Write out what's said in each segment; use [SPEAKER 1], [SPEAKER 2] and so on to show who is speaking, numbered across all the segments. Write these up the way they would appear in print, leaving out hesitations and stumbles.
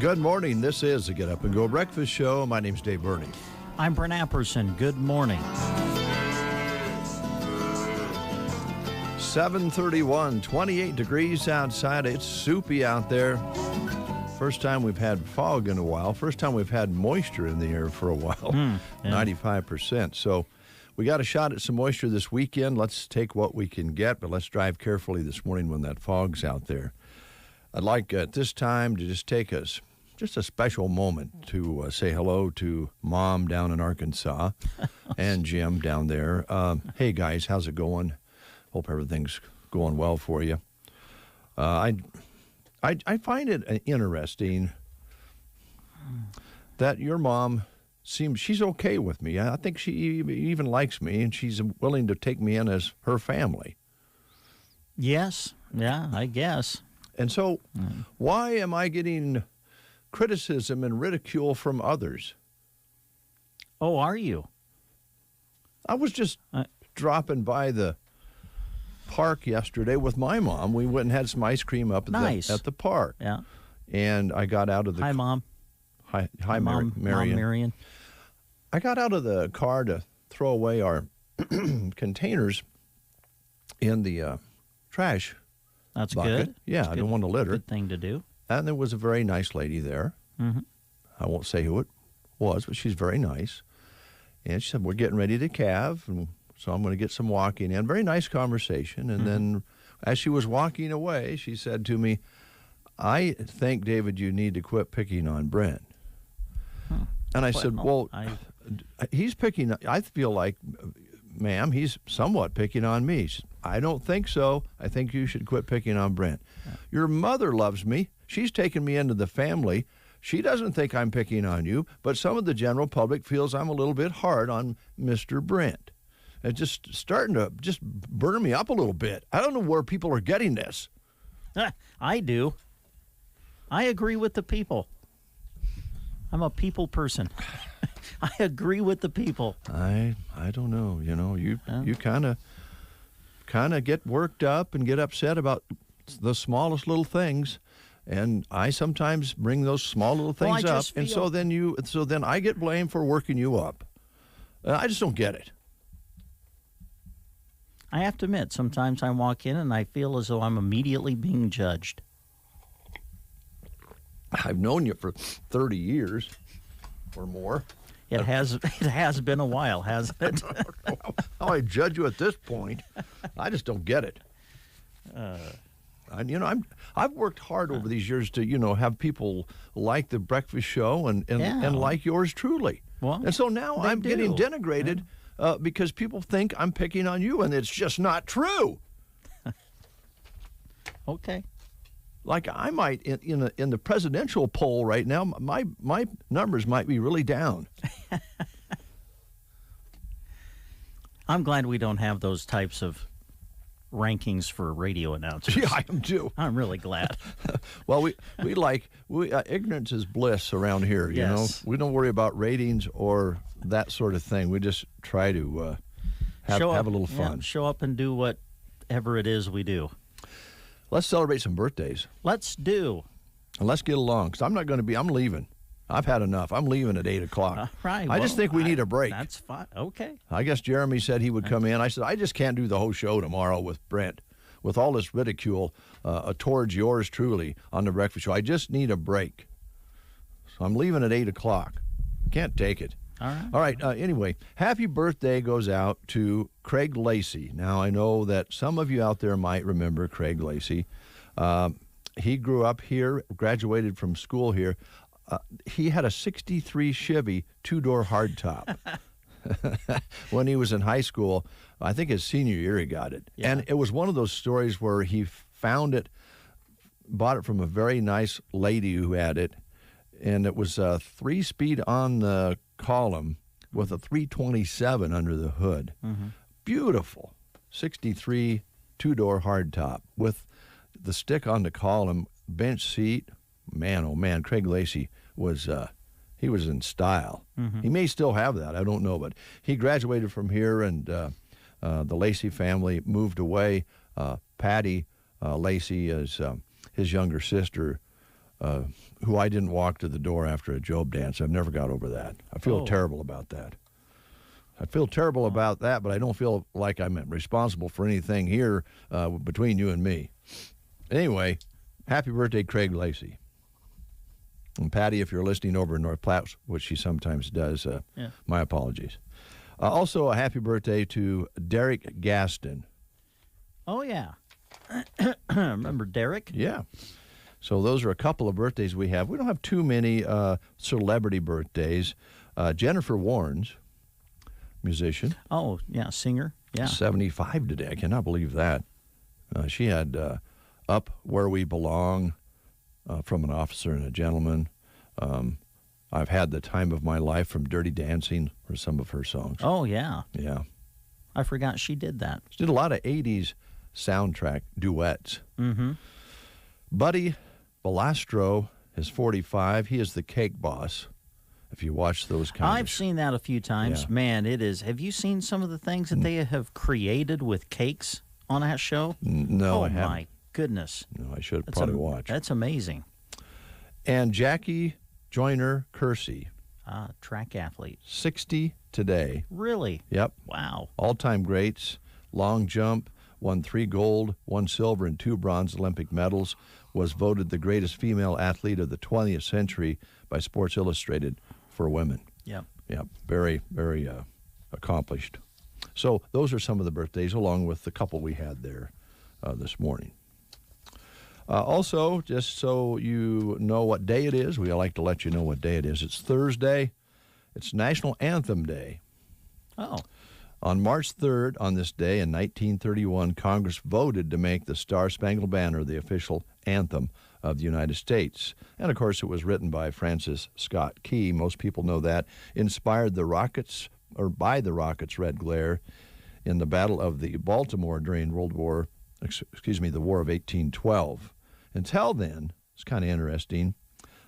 [SPEAKER 1] Good morning. This is the Get Up and Go Breakfast Show. My name's Dave Burney.
[SPEAKER 2] I'm Brent Apperson. Good morning.
[SPEAKER 1] 7:31, 28 degrees outside. It's soupy out there. First time we've had fog in a while. First time we've had moisture in the air for a while. 95%. So we got a shot at some moisture this weekend. Let's take what we can get, but let's drive carefully this morning when that fog's out there. I'd like at this time to just take us just a special moment to say hello to Mom down in Arkansas and Jim down there. Hey, guys, how's it going? Hope everything's going well for you. I find it interesting that your mom she's okay with me. I think she even likes me, and she's willing to take me in as her family.
[SPEAKER 2] Yes. Yeah, I guess.
[SPEAKER 1] And so why am I getting criticism and ridicule from others?
[SPEAKER 2] Oh, are you?
[SPEAKER 1] I was just dropping by the park yesterday with my mom. We went and had some ice cream up at the park.
[SPEAKER 2] Yeah.
[SPEAKER 1] And I got out of the...
[SPEAKER 2] Hi, Mom.
[SPEAKER 1] Hi,
[SPEAKER 2] Mom, Marion.
[SPEAKER 1] I got out of the car to throw away our containers in the trash
[SPEAKER 2] That's
[SPEAKER 1] bucket.
[SPEAKER 2] good.
[SPEAKER 1] Yeah,
[SPEAKER 2] That's
[SPEAKER 1] I didn't want to litter.
[SPEAKER 2] Good thing to do.
[SPEAKER 1] And there was a very nice lady there.
[SPEAKER 2] Mm-hmm.
[SPEAKER 1] I won't say who it was, but she's very nice. And she said, we're getting ready to calve, and so I'm going to get some walking in. Very nice conversation. And then as she was walking away, she said to me, I think, David, you need to quit picking on Brent.
[SPEAKER 2] Huh.
[SPEAKER 1] And I said, well, he's picking, I feel like, ma'am, he's somewhat picking on me. She said, I don't think so. I think you should quit picking on Brent. Yeah. Your mother loves me. She's taken me into the family. She doesn't think I'm picking on you, but some of the general public feels I'm a little bit hard on Mr. Brent. It's just starting to just burn me up a little bit. I don't know where people are getting this.
[SPEAKER 2] I do. I agree with the people. I'm a people person. I agree with the people.
[SPEAKER 1] I don't know. You know, you kind of get worked up and get upset about the smallest little things, and I sometimes bring those small little things up, and so then I get blamed for working you up. I just don't get it.
[SPEAKER 2] I have to admit, sometimes I walk in and I feel as though I'm immediately being judged.
[SPEAKER 1] I've known you for 30 years or more.
[SPEAKER 2] It has been a while, hasn't it?
[SPEAKER 1] How I judge you at this point, I just don't get it. I've worked hard over these years to have people like the breakfast show and like yours truly.
[SPEAKER 2] Well,
[SPEAKER 1] and so now I'm getting denigrated because people think I'm picking on you, and it's just not true.
[SPEAKER 2] Okay.
[SPEAKER 1] Like I might in the presidential poll right now, my numbers might be really down.
[SPEAKER 2] I'm glad we don't have those types of rankings for radio announcers.
[SPEAKER 1] Yeah, I am too.
[SPEAKER 2] I'm really glad.
[SPEAKER 1] Well, we ignorance is bliss around here. You know, we don't worry about ratings or that sort of thing. We just try to have a little fun.
[SPEAKER 2] Yeah, show up and do whatever it is we do.
[SPEAKER 1] Let's celebrate some birthdays.
[SPEAKER 2] Let's do.
[SPEAKER 1] And let's get along, because I'm not going to be, I'm leaving. I've had enough. I'm leaving at 8 o'clock.
[SPEAKER 2] Right.
[SPEAKER 1] I just think we need a break.
[SPEAKER 2] That's fine. Okay.
[SPEAKER 1] I guess Jeremy said he would come in. I said, I just can't do the whole show tomorrow with Brent, with all this ridicule towards yours truly on the breakfast show. I just need a break. So I'm leaving at 8 o'clock. Can't take it.
[SPEAKER 2] All right.
[SPEAKER 1] Anyway, happy birthday goes out to Craig Lacey. Now, I know that some of you out there might remember Craig Lacey. He grew up here, graduated from school here. He had a 63 Chevy two-door hardtop. When he was in high school, I think his senior year he got it. Yeah. And it was one of those stories where he found it, bought it from a very nice lady who had it, and it was a 3-speed on the column with a 327 under the hood. Mm-hmm. Beautiful 63 two-door hardtop with the stick on the column, bench seat. Man, oh man, Craig Lacey was he was in style. Mm-hmm. He may still have that, I don't know, but he graduated from here, and the Lacey family moved away. Patty Lacey is his younger sister. who I didn't walk to the door after a Job dance. I've never got over that. I feel terrible about that. I feel terrible about that, but I don't feel like I'm responsible for anything here between you and me. Anyway, happy birthday, Craig Lacey. And Patty, if you're listening over in North Platte, which she sometimes does, my apologies. Also, a happy birthday to Derek Gaston.
[SPEAKER 2] Oh, yeah. Remember Derek?
[SPEAKER 1] Yeah. So those are a couple of birthdays we have. We don't have too many celebrity birthdays. Jennifer Warnes, musician.
[SPEAKER 2] Oh, yeah, singer. Yeah.
[SPEAKER 1] 75 today. I cannot believe that. She had Up Where We Belong from An Officer and a Gentleman. I've had the time of my life from Dirty Dancing for some of her songs.
[SPEAKER 2] Oh, yeah.
[SPEAKER 1] Yeah.
[SPEAKER 2] I forgot she did that.
[SPEAKER 1] She did a lot of 80s soundtrack duets.
[SPEAKER 2] Mm-hmm.
[SPEAKER 1] Buddy Balastro is 45. He is the Cake Boss. If you watch those kinds
[SPEAKER 2] I've seen that a few times.
[SPEAKER 1] Yeah.
[SPEAKER 2] Man, it is. Have you seen some of the things that they have created with cakes on that show?
[SPEAKER 1] No, I haven't.
[SPEAKER 2] Oh, my goodness.
[SPEAKER 1] No, I should probably watch.
[SPEAKER 2] That's amazing.
[SPEAKER 1] And Jackie Joyner Kersey.
[SPEAKER 2] Track athlete.
[SPEAKER 1] 60 today.
[SPEAKER 2] Really?
[SPEAKER 1] Yep.
[SPEAKER 2] Wow.
[SPEAKER 1] All-time greats. Long jump. Won 3 gold, 1 silver, and 2 bronze Olympic medals. Was voted the greatest female athlete of the 20th century by Sports Illustrated for women.
[SPEAKER 2] Yep.
[SPEAKER 1] Yep. Very, very accomplished. So those are some of the birthdays, along with the couple we had there this morning. Also, just so you know what day it is, we like to let you know what day it is. It's Thursday. It's National Anthem Day.
[SPEAKER 2] Oh.
[SPEAKER 1] On March 3rd, on this day in 1931, Congress voted to make the Star-Spangled Banner the official anthem of the United States. And, of course, it was written by Francis Scott Key. Most people know that. Inspired the Rockets, or by the Rockets' red glare in the Battle of the Baltimore during the War of 1812. Until then, it's kind of interesting,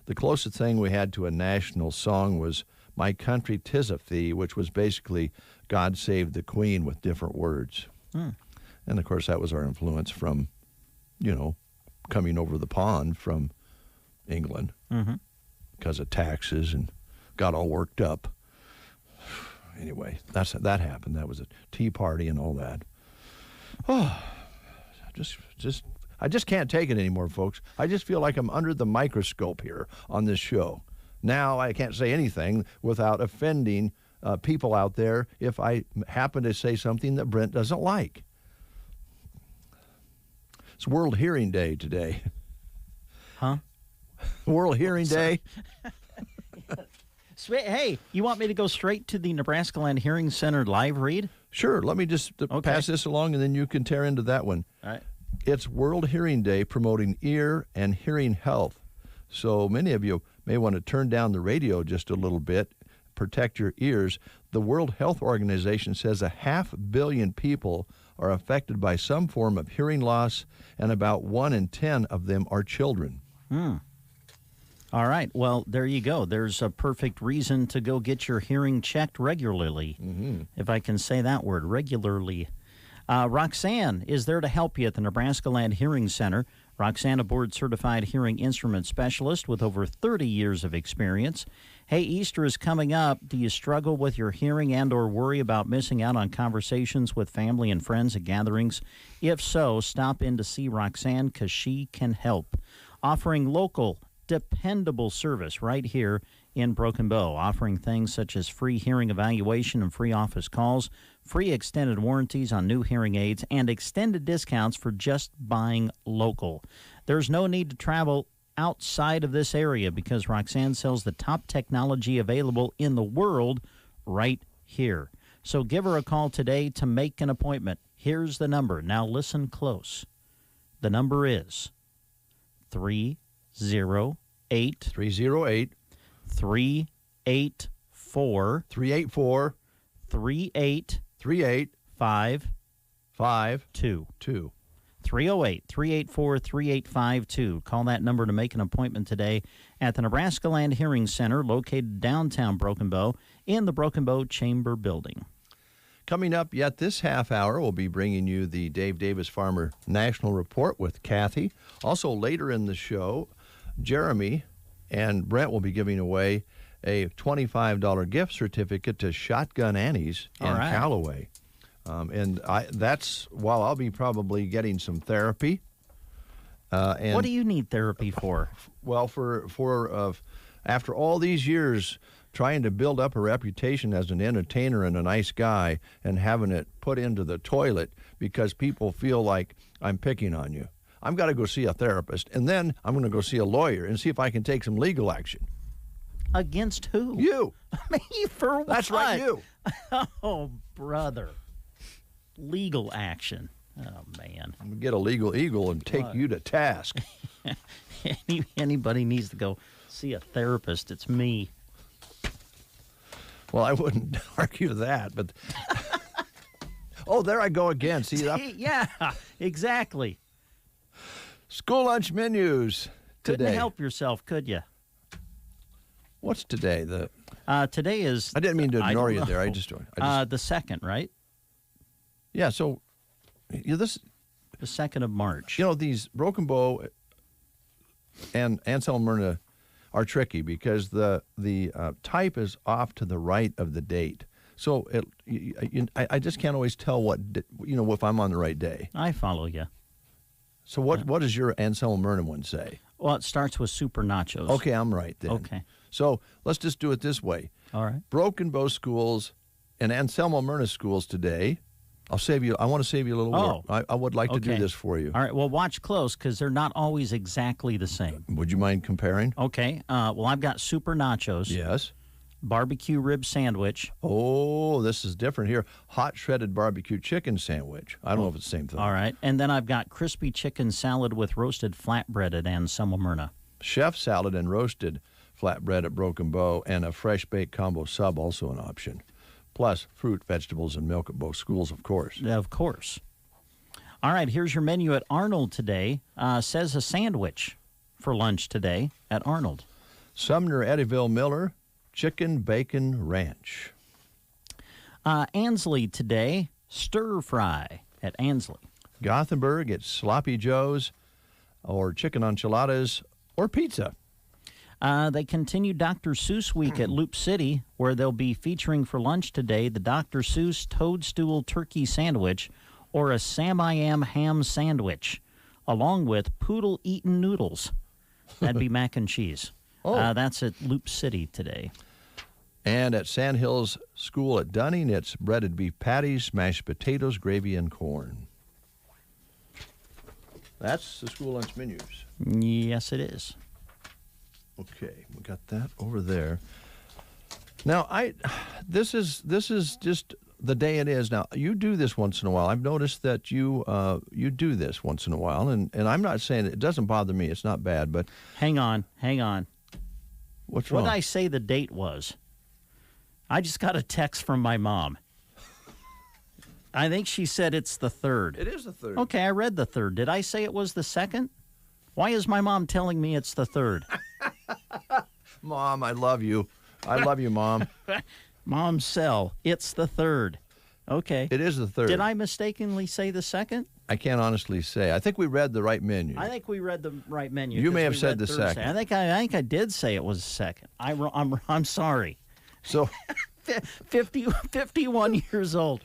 [SPEAKER 1] the closest thing we had to a national song was My Country 'Tis of Thee, which was basically God Save the Queen with different words. And, of course, that was our influence from, coming over the pond from England because of taxes and got all worked up. Anyway, that happened. That was a tea party and all that. Oh, I just can't take it anymore, folks. I just feel like I'm under the microscope here on this show. Now I can't say anything without offending people out there if I happen to say something that Brent doesn't like. It's World Hearing Day today.
[SPEAKER 2] Huh?
[SPEAKER 1] World Hearing Day.
[SPEAKER 2] Hey, you want me to go straight to the Nebraska Land Hearing Center live read?
[SPEAKER 1] Sure. Let me just pass this along, and then you can tear into that one.
[SPEAKER 2] All right.
[SPEAKER 1] It's World Hearing Day promoting ear and hearing health. So many of you may want to turn down the radio just a little bit, protect your ears. The World Health Organization says 500 million people are affected by some form of hearing loss, and about 1 in 10 of them are children.
[SPEAKER 2] All right. Well, there you go. There's a perfect reason to go get your hearing checked regularly, if I can say that word, regularly. Roxanne is there to help you at the Nebraska Land Hearing Center. Roxanne, a board-certified hearing instrument specialist with over 30 years of experience. Hey, Easter is coming up. Do you struggle with your hearing and or worry about missing out on conversations with family and friends at gatherings? If so, stop in to see Roxanne because she can help. Offering local, dependable service right here in Broken Bow, offering things such as free hearing evaluation and free office calls, free extended warranties on new hearing aids, and extended discounts for just buying local. There's no need to travel outside of this area because Roxanne sells the top technology available in the world right here. So give her a call today to make an appointment. Here's the number. Now listen close. The number is 308
[SPEAKER 1] 308
[SPEAKER 2] 384
[SPEAKER 1] 384
[SPEAKER 2] 3852. 308-384-3852. Call that number to make an appointment today at the Nebraska Land Hearing Center located downtown Broken Bow in the Broken Bow Chamber Building.
[SPEAKER 1] Coming up yet this half hour, we'll be bringing you the Dave Davis Farmer National Report with Kathy. Also later in the show, Jeremy and Brent will be giving away a $25 gift certificate to Shotgun Annie's in Callaway. That's while I'll be probably getting some therapy. And
[SPEAKER 2] what do you need therapy for?
[SPEAKER 1] Well, after all these years trying to build up a reputation as an entertainer and a nice guy and having it put into the toilet because people feel like I'm picking on you, I've got to go see a therapist, and then I'm going to go see a lawyer and see if I can take some legal action.
[SPEAKER 2] Against who?
[SPEAKER 1] You.
[SPEAKER 2] Me for what?
[SPEAKER 1] That's right, you.
[SPEAKER 2] Oh, brother. Legal action. Oh, man.
[SPEAKER 1] I'm going to get a legal eagle and take you to task.
[SPEAKER 2] Anybody needs to go see a therapist, it's me.
[SPEAKER 1] Well, I wouldn't argue that, but... Oh, there I go again. See that?
[SPEAKER 2] Yeah, exactly.
[SPEAKER 1] School lunch menus today.
[SPEAKER 2] Couldn't help yourself, could you?
[SPEAKER 1] What's today?
[SPEAKER 2] Today is...
[SPEAKER 1] I didn't mean to ignore you there. I just
[SPEAKER 2] the 2nd, right?
[SPEAKER 1] Yeah, so...
[SPEAKER 2] The 2nd of March.
[SPEAKER 1] You know, these Broken Bow and Anselm Myrna are tricky because the type is off to the right of the date. So I just can't always tell if I'm on the right day.
[SPEAKER 2] I follow you.
[SPEAKER 1] So what does your Anselm Myrna one say?
[SPEAKER 2] Well, it starts with super nachos.
[SPEAKER 1] Okay, I'm right then.
[SPEAKER 2] Okay.
[SPEAKER 1] So let's just do it this way.
[SPEAKER 2] All right.
[SPEAKER 1] Broken Bow schools and Anselm Myrna schools today. I want to save you a little work. I would like to do this for you.
[SPEAKER 2] All right. Well, watch close because they're not always exactly the same.
[SPEAKER 1] Would you mind comparing?
[SPEAKER 2] Okay. Well, I've got super nachos.
[SPEAKER 1] Yes.
[SPEAKER 2] Barbecue rib sandwich.
[SPEAKER 1] Oh, this is different here. Hot shredded barbecue chicken sandwich. I don't know if it's the same thing.
[SPEAKER 2] All right. And then I've got crispy chicken salad with roasted flatbread at Anselm Myrna.
[SPEAKER 1] Chef salad and roasted flatbread at Broken Bow, and a fresh baked combo sub also an option. Plus fruit, vegetables, and milk at both schools, of course.
[SPEAKER 2] Of course. All right, here's your menu at Arnold today. Says a sandwich for lunch today at Arnold.
[SPEAKER 1] Sumner Eddyville Miller, chicken bacon ranch.
[SPEAKER 2] Ansley today, stir fry at Ansley.
[SPEAKER 1] Gothenburg, it's Sloppy Joe's, or chicken enchiladas, or pizza.
[SPEAKER 2] They continue Dr. Seuss Week at Loop City, where they'll be featuring for lunch today the Dr. Seuss Toadstool Turkey Sandwich or a Sam I Am Ham Sandwich, along with Poodle Eaten Noodles. That'd be mac and cheese. That's at Loop City today.
[SPEAKER 1] And at Sandhills School at Dunning, it's breaded beef patties, mashed potatoes, gravy, and corn. That's the school lunch menus.
[SPEAKER 2] Yes, it is.
[SPEAKER 1] Okay, we got that over there. Now, this is just the day it is. Now, you do this once in a while. I've noticed that you do this once in a while, and I'm not saying it doesn't bother me. It's not bad, but
[SPEAKER 2] hang on.
[SPEAKER 1] What's wrong?
[SPEAKER 2] What did I say the date was? I just got a text from my mom. I think she said it's the 3rd.
[SPEAKER 1] It is the 3rd.
[SPEAKER 2] Okay, I read the 3rd. Did I say it was the 2nd? Why is my mom telling me it's the 3rd?
[SPEAKER 1] Mom, I love you. I love you, Mom.
[SPEAKER 2] Mom, Cell, it's the 3rd. Okay.
[SPEAKER 1] It is the 3rd.
[SPEAKER 2] Did I mistakenly say the 2nd?
[SPEAKER 1] I can't honestly say. I think we read the right menu.
[SPEAKER 2] I think we read the right menu.
[SPEAKER 1] You may have said the Thursday.
[SPEAKER 2] 2nd. I think I did say it was the 2nd. I'm sorry.
[SPEAKER 1] So
[SPEAKER 2] 51 years old.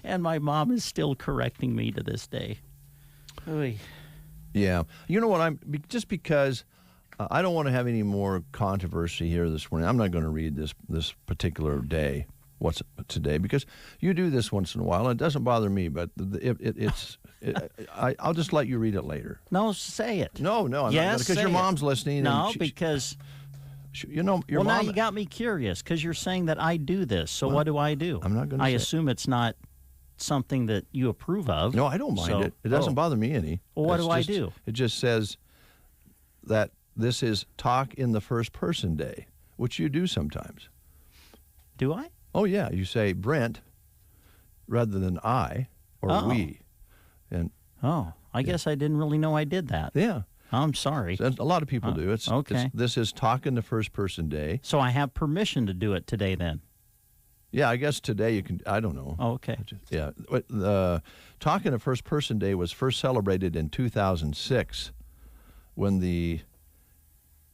[SPEAKER 2] And my mom is still correcting me to this day. Oy.
[SPEAKER 1] Yeah. You know what? Just because I don't want to have any more controversy here this morning. I'm not going to read this particular day. What's today? Because you do this once in a while, and it doesn't bother me. But I'll just let you read it later.
[SPEAKER 2] No, say it.
[SPEAKER 1] No, I'm not because your mom's listening.
[SPEAKER 2] No, because
[SPEAKER 1] you know your mom.
[SPEAKER 2] Now you got me curious because you're saying that I do this. So what do I do?
[SPEAKER 1] I'm not going to.
[SPEAKER 2] I assume it's not something that you approve of.
[SPEAKER 1] No, I don't mind it. It doesn't bother me any.
[SPEAKER 2] Well, what do I do?
[SPEAKER 1] It just says that this is talk in the first person day, which you do sometimes.
[SPEAKER 2] Do I?
[SPEAKER 1] Oh, yeah. You say Brent rather than I or we. And
[SPEAKER 2] I guess I didn't really know I did that.
[SPEAKER 1] Yeah.
[SPEAKER 2] I'm sorry.
[SPEAKER 1] A lot of people do.
[SPEAKER 2] Okay.
[SPEAKER 1] This is talk in the first person day.
[SPEAKER 2] So I have permission to do it today then?
[SPEAKER 1] Yeah, I guess today you can. I don't know.
[SPEAKER 2] Oh, okay.
[SPEAKER 1] Yeah. Talk in the first person day was first celebrated in 2006 when the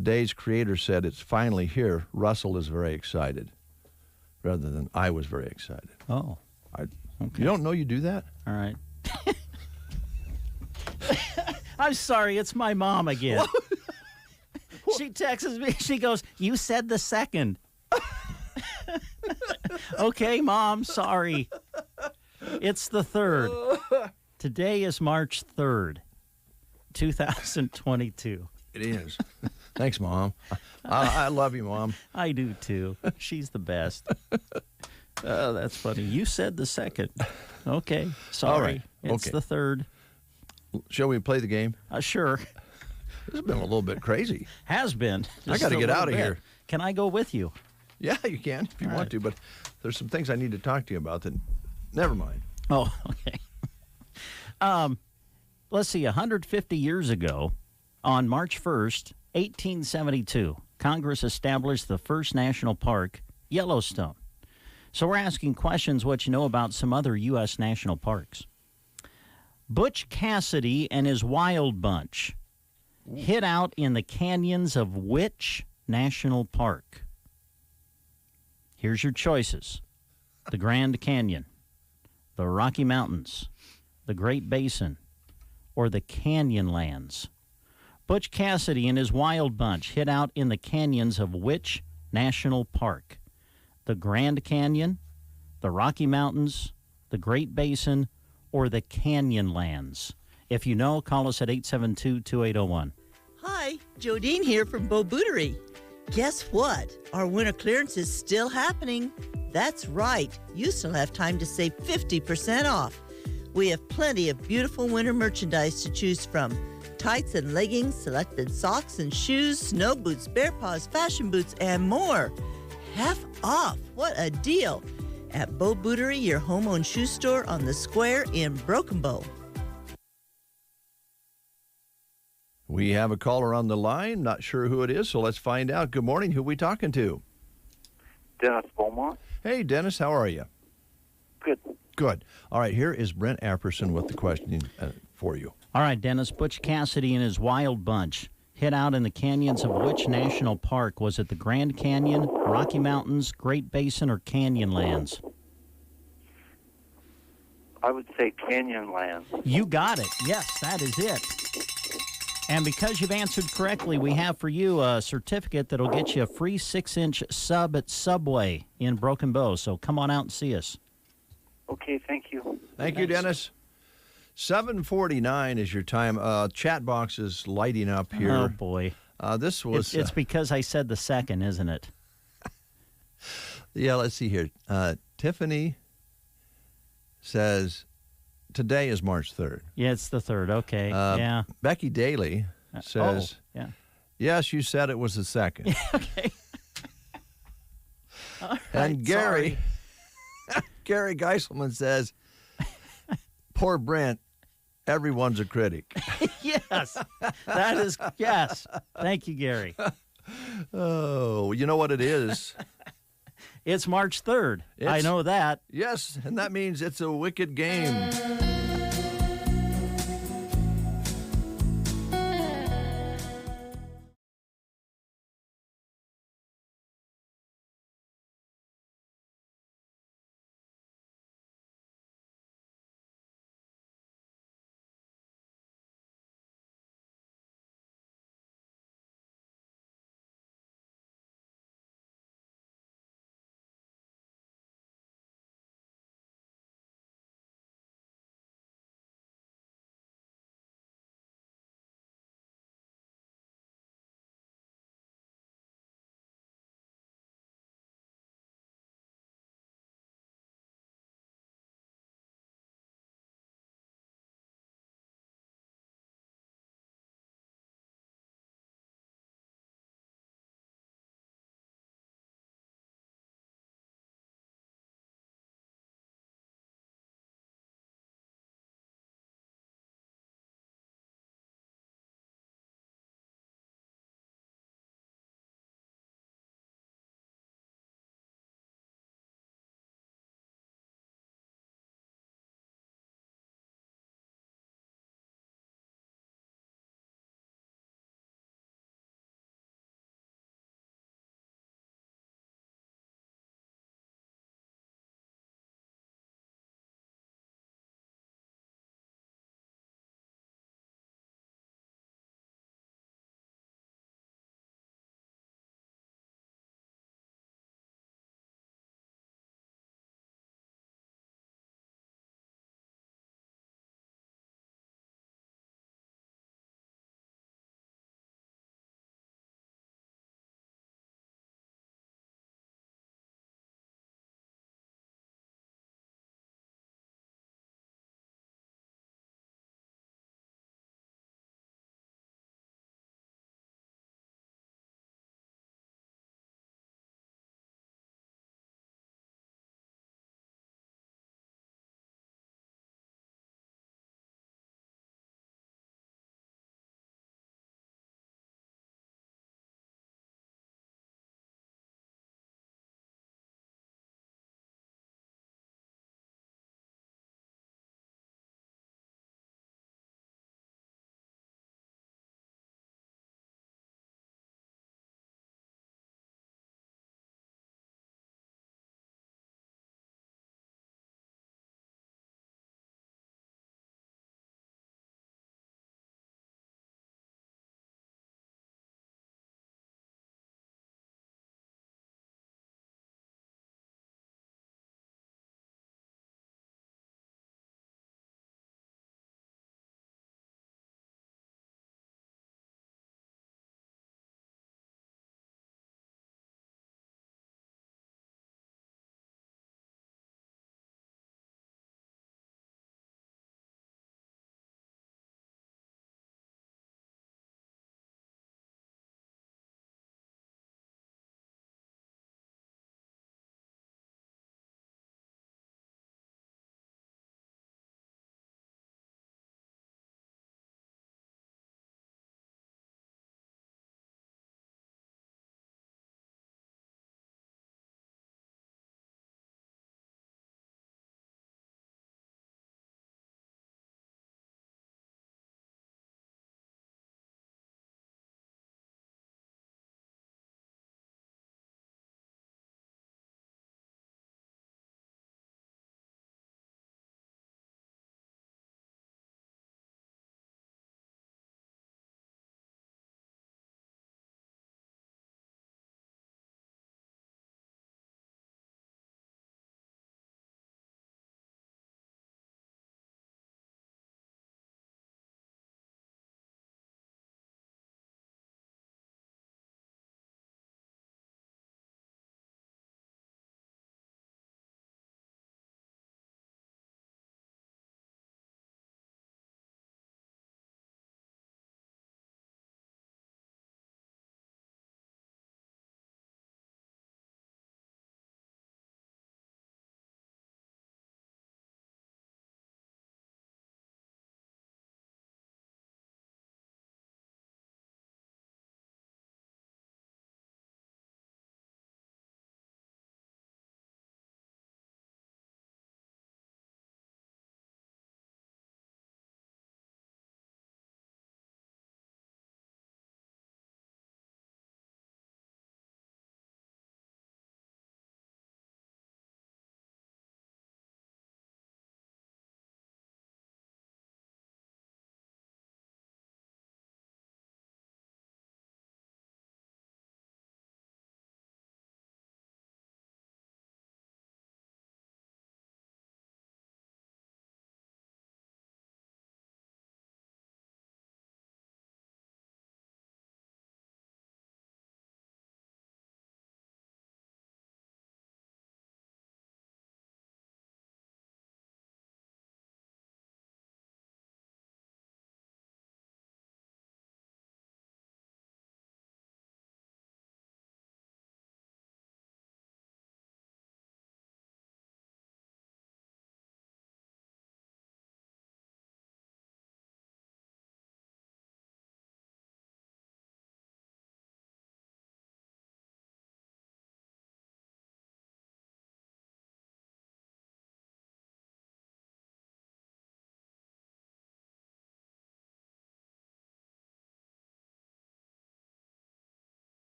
[SPEAKER 1] day's creator said it's finally here, Russell is very excited, rather than I was very excited.
[SPEAKER 2] Oh.
[SPEAKER 1] Okay.
[SPEAKER 2] Okay.
[SPEAKER 1] You don't know you do that?
[SPEAKER 2] All right. I'm sorry, it's my mom again. She texts me. She goes, "You said the second." Okay, Mom, sorry. It's the 3rd. Today is March 3rd, 2022.
[SPEAKER 1] It is. Thanks, Mom. I love you, Mom.
[SPEAKER 2] I do, too. She's the best. Oh, that's funny. You said the second. Okay, sorry.
[SPEAKER 1] All right.
[SPEAKER 2] It's the 3rd.
[SPEAKER 1] Shall we play the game?
[SPEAKER 2] Sure.
[SPEAKER 1] This has been a little bit crazy.
[SPEAKER 2] Has been.
[SPEAKER 1] I got to get out of here.
[SPEAKER 2] Can I go with you?
[SPEAKER 1] Yeah, you can if you
[SPEAKER 2] All
[SPEAKER 1] want
[SPEAKER 2] right.
[SPEAKER 1] to, but there's some things I need to talk to you about that. Never mind.
[SPEAKER 2] Oh, okay. Let's see. 150 years ago, on March 1st, 1872, Congress established the first national park, Yellowstone. So we're asking questions what you know about some other U.S. national parks. Butch Cassidy and his Wild Bunch hid out in the canyons of which national park? Here's your choices. The Grand Canyon, the Rocky Mountains, the Great Basin, or the Canyonlands. Butch Cassidy and his Wild Bunch hid out in the canyons of which national park? The Grand Canyon, the Rocky Mountains, the Great Basin, or the Canyonlands? If you know, call us at 872-2801.
[SPEAKER 3] Hi, Jodine here from Bo Bootery. Guess what? Our winter clearance is still happening. That's right. You still have time to save 50% off. We have plenty of beautiful winter merchandise to choose from. Tights and leggings, selected socks and shoes, snow boots, bear paws, fashion boots, and more. Half off. What a deal. At Bo Bootery, your home-owned shoe store on the square in Broken Bow.
[SPEAKER 1] We have a caller on the line. Not sure who it is, so let's find out. Good morning. Who are we talking to?
[SPEAKER 4] Dennis Beaumont.
[SPEAKER 1] Hey, Dennis. How are you?
[SPEAKER 4] Good.
[SPEAKER 1] Good. All right. Here is Brent Apperson with the question for you.
[SPEAKER 2] All right, Dennis. Butch Cassidy and his Wild Bunch hid out in the canyons of which national park? Was it the Grand Canyon, Rocky Mountains, Great Basin, or Canyonlands?
[SPEAKER 4] I would say Canyonlands.
[SPEAKER 2] You got it. Yes, that is it. And because you've answered correctly, we have for you a certificate that'll get you a free 6-inch sub at Subway in Broken Bow. So come on out and see us.
[SPEAKER 4] Okay, thank you.
[SPEAKER 1] Thank you, Dennis. 7:49 is your time. Chat box is lighting up here.
[SPEAKER 2] Oh, boy.
[SPEAKER 1] This was...
[SPEAKER 2] It's because I said the second, isn't it?
[SPEAKER 1] Yeah, let's see here. Tiffany says, today is March 3rd.
[SPEAKER 2] Yeah, it's the 3rd. Okay. Yeah.
[SPEAKER 1] Becky Daly says,
[SPEAKER 2] yeah.
[SPEAKER 1] yes, you said it was the 2nd.
[SPEAKER 2] Okay. All right,
[SPEAKER 1] And Gary, Gary Geiselman says, poor Brent, everyone's a critic.
[SPEAKER 2] Yes. That is, yes. Thank you, Gary.
[SPEAKER 1] Oh, you know what it is?
[SPEAKER 2] It's March 3rd. I know that.
[SPEAKER 1] Yes, and that means it's a wicked game.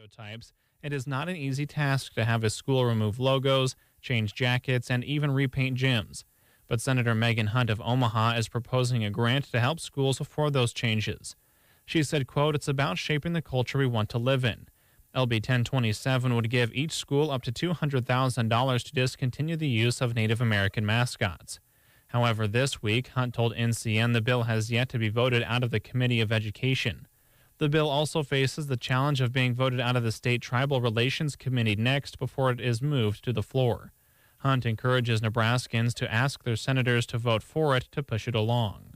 [SPEAKER 5] stereotypes, it is not an easy task to have a school remove logos, change jackets, and even repaint gyms. But Senator Megan Hunt of Omaha is proposing a grant to help schools afford those changes. She said, quote, "It's about shaping the culture we want to live in." LB 1027 would give each school up to $200,000 to discontinue the use of Native American mascots. However, this week, Hunt told NCN the bill has yet to be voted out of the Committee of Education. The bill also faces the challenge of being voted out of the State Tribal Relations Committee next before it is moved to the floor. Hunt encourages Nebraskans to ask their senators to vote for it to push it along.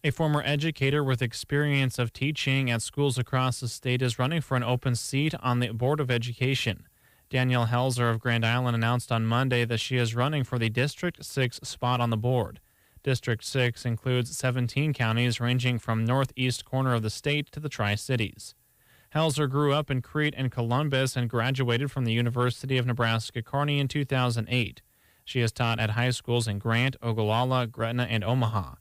[SPEAKER 5] A former educator with experience of teaching at schools across the state is running for an open seat on the Board of Education. Danielle Helzer of Grand Island announced on Monday that she is running for the District 6 spot on the board. District 6 includes 17 counties ranging from northeast corner of the state to the Tri-Cities. Helzer grew up in Crete and Columbus and graduated from the University of Nebraska-Kearney in 2008. She has taught at high schools in Grant, Ogallala, Gretna, and Omaha.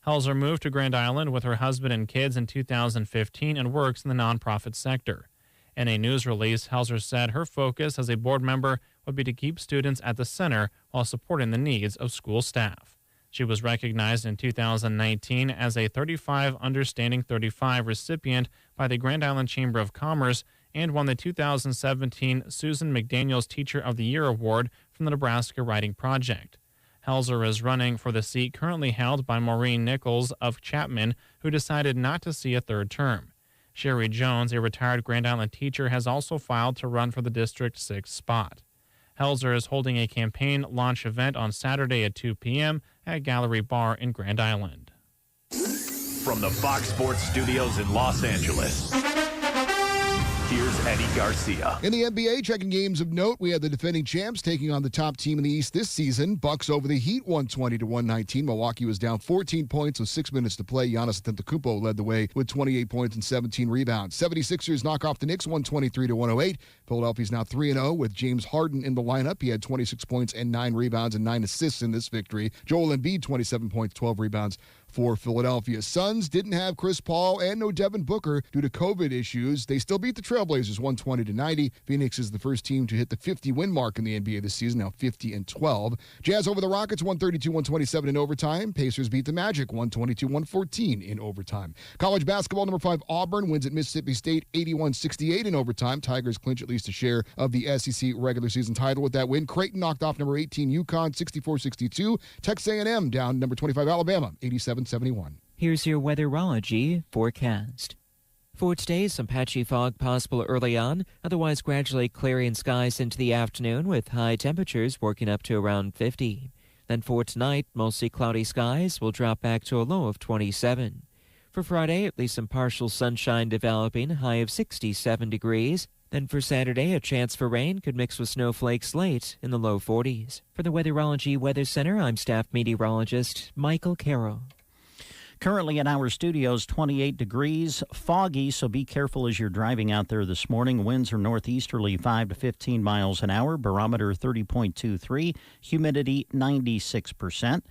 [SPEAKER 5] Helzer moved to Grand Island with her husband and kids in 2015 and works in the nonprofit sector. In a news release, Helzer said her focus as a board member would be to keep students at the center while supporting the needs of school staff. She was recognized in 2019 as a 35 Understanding 35 recipient by the Grand Island Chamber of Commerce and won the 2017 Susan McDaniels Teacher of the Year Award from the Nebraska Writing Project. Helzer is running for the seat currently held by Maureen Nichols of Chapman, who decided not to see a third term. Sherry Jones, a retired Grand Island teacher, has also filed to run for the District 6 spot. Helzer is holding a campaign launch event on Saturday at 2 p.m. at Gallery Bar in Grand Island.
[SPEAKER 6] From the Fox Sports Studios in Los Angeles, here's Eddie Garcia.
[SPEAKER 7] In the NBA, checking games of note, we had the defending champs taking on the top team in the East this season. Bucks over the Heat, 120-119. Milwaukee was down 14 points with 6 minutes to play. Giannis Antetokounmpo led the way with 28 points and 17 rebounds. 76ers knock off the Knicks, 123-108. Philadelphia's now 3-0 with James Harden in the lineup. He had 26 points and 9 rebounds and 9 assists in this victory. Joel Embiid, 27 points, 12 rebounds for Philadelphia. Suns didn't have Chris Paul and no Devin Booker due to COVID issues. They still beat the Trailblazers 120-90. Phoenix is the first team to hit the 50-win mark in the NBA this season, now 50-12. Jazz over the Rockets 132-127 in overtime. Pacers beat the Magic 122-114 in overtime. College basketball, number 5 Auburn wins at Mississippi State 81-68 in overtime. Tigers clinch at least a share of the SEC regular season title with that win. Creighton knocked off number 18 UConn 64-62. Texas A&M down number 25 Alabama 87-71.
[SPEAKER 8] Here's your weatherology forecast. For today, some patchy fog possible early on, otherwise gradually clearing skies into the afternoon with high temperatures working up to around 50. Then for tonight, mostly cloudy skies will drop back to a low of 27. For Friday, at least some partial sunshine developing, high of 67 degrees. Then for Saturday, a chance for rain could mix with snowflakes late in the low 40s. For the Weatherology Weather Center, I'm staff meteorologist Michael Carroll.
[SPEAKER 2] Currently in our studios, 28 degrees, foggy, so be careful as you're driving out there this morning. Winds are northeasterly 5 to 15 miles an hour, barometer 30.23, humidity 96%.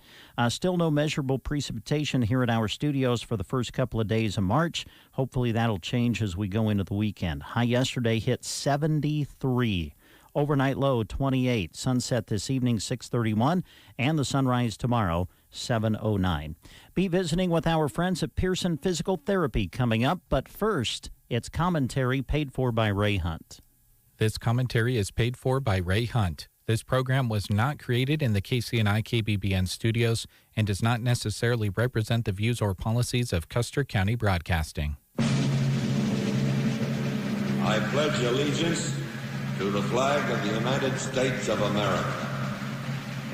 [SPEAKER 2] Still no measurable precipitation here at our studios for the first couple of days of March. Hopefully that'll change as we go into the weekend. High yesterday hit 73. Overnight low 28, sunset this evening 6:31, and the sunrise tomorrow 7:09. Be visiting with our friends at Pearson Physical Therapy coming up, but first, it's commentary paid for by Ray Hunt.
[SPEAKER 9] This commentary is paid for by Ray Hunt. This program was not created in the KCNI KBBN studios and does not necessarily represent the views or policies of Custer County Broadcasting.
[SPEAKER 10] I pledge allegiance to the flag of the United States of America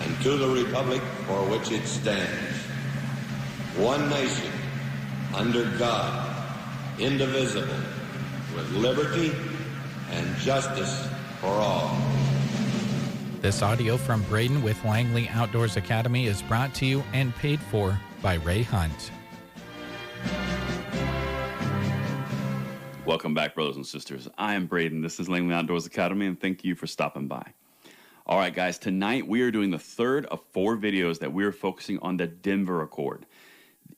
[SPEAKER 10] and to the republic for which it stands, one nation, under God, indivisible, with liberty and justice for all.
[SPEAKER 9] This audio from Braden with Langley Outdoors Academy is brought to you and paid for by Ray Hunt.
[SPEAKER 11] Welcome back, brothers and sisters. I am Braden. This is Langley Outdoors Academy, and thank you for stopping by. All right, guys, tonight we are doing the third of 4 videos that we are focusing on the Denver Accord.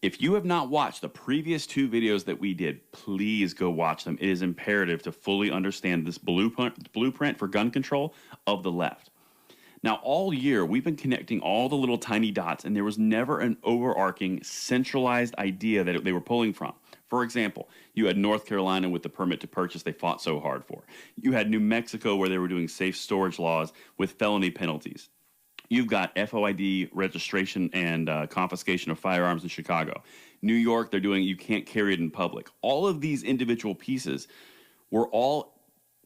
[SPEAKER 11] If you have not watched the previous 2 videos that we did, please go watch them. It is imperative to fully understand this blueprint for gun control of the left. Now, all year, we've been connecting all the little tiny dots, and there was never an overarching, centralized idea that they were pulling from. For example, you had North Carolina with the permit to purchase they fought so hard for. You had New Mexico where they were doing safe storage laws with felony penalties. You've got FOID registration and confiscation of firearms in Chicago. New York, they're doing you can't carry it in public. All of these individual pieces were all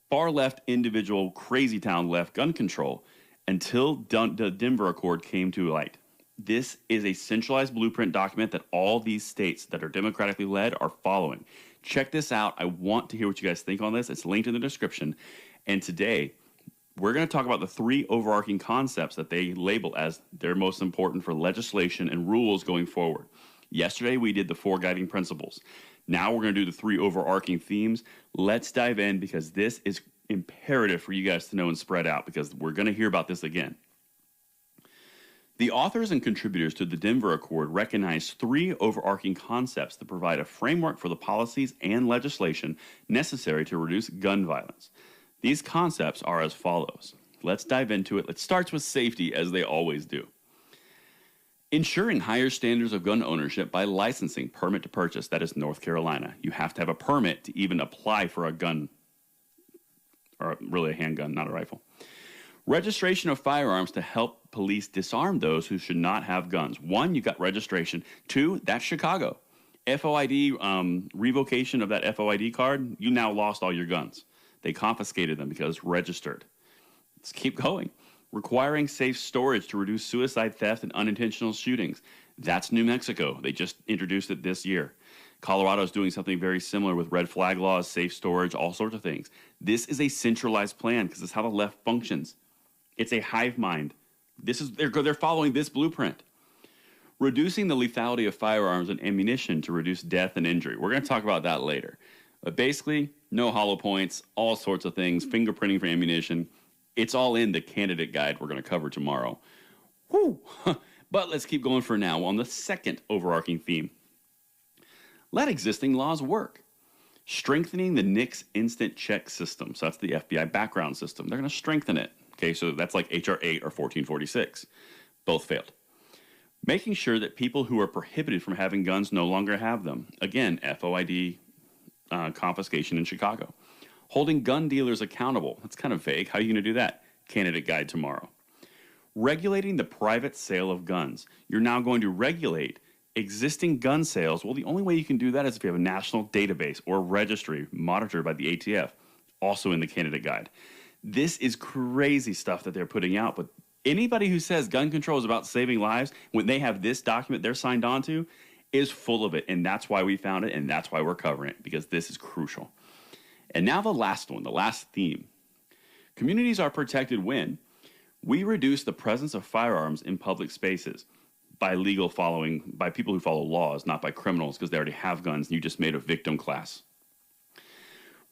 [SPEAKER 11] far left, individual, crazy town left gun control until the Denver Accord came to light. This is a centralized blueprint document that all these states that are democratically led are following. Check this out. I want to hear what you guys think on this. It's linked in the description. And today, we're going to talk about the 3 overarching concepts that they label as their most important for legislation and rules going forward. Yesterday, we did the 4 guiding principles. Now we're going to do the 3 overarching themes. Let's dive in because this is imperative for you guys to know and spread out because we're going to hear about this again. The authors and contributors to the Denver Accord recognize 3 overarching concepts that provide a framework for the policies and legislation necessary to reduce gun violence. These concepts are as follows. Let's dive into it. It starts with safety, as they always do. Ensuring higher standards of gun ownership by licensing permit to purchase. That is North Carolina. You have to have a permit to even apply for a gun, or really a handgun, not a rifle. Registration of firearms to help police disarm those who should not have guns. 1, you got registration. 2, that's Chicago. FOID, revocation of that FOID card, you now lost all your guns. They confiscated them because registered. Let's keep going. Requiring safe storage to reduce suicide, theft, and unintentional shootings. That's New Mexico. They just introduced it this year. Colorado is doing something very similar with red flag laws, safe storage, all sorts of things. This is a centralized plan because it's how the left functions. It's a hive mind. They're following this blueprint. Reducing the lethality of firearms and ammunition to reduce death and injury. We're going to talk about that later. But basically, no hollow points, all sorts of things, fingerprinting for ammunition. It's all in the candidate guide we're going to cover tomorrow. Whew. But let's keep going for now on the second overarching theme. Let existing laws work. Strengthening the NICS instant check system. So that's the FBI background system. They're going to strengthen it. Okay, so that's like H.R. 8 or 1446. Both failed. Making sure that people who are prohibited from having guns no longer have them. Again, FOID confiscation in Chicago. Holding gun dealers accountable. That's kind of vague. How are you going to do that? Candidate guide tomorrow. Regulating the private sale of guns. You're now going to regulate existing gun sales. Well, the only way you can do that is if you have a national database or registry monitored by the ATF, also in the candidate guide. This is crazy stuff that they're putting out, but anybody who says gun control is about saving lives, when they have this document they're signed on to, is full of it, and that's why we found it, and that's why we're covering it, because this is crucial. And now the last one, the last theme. Communities are protected when we reduce the presence of firearms in public spaces by people who follow laws, not by criminals, because they already have guns, and you just made a victim class.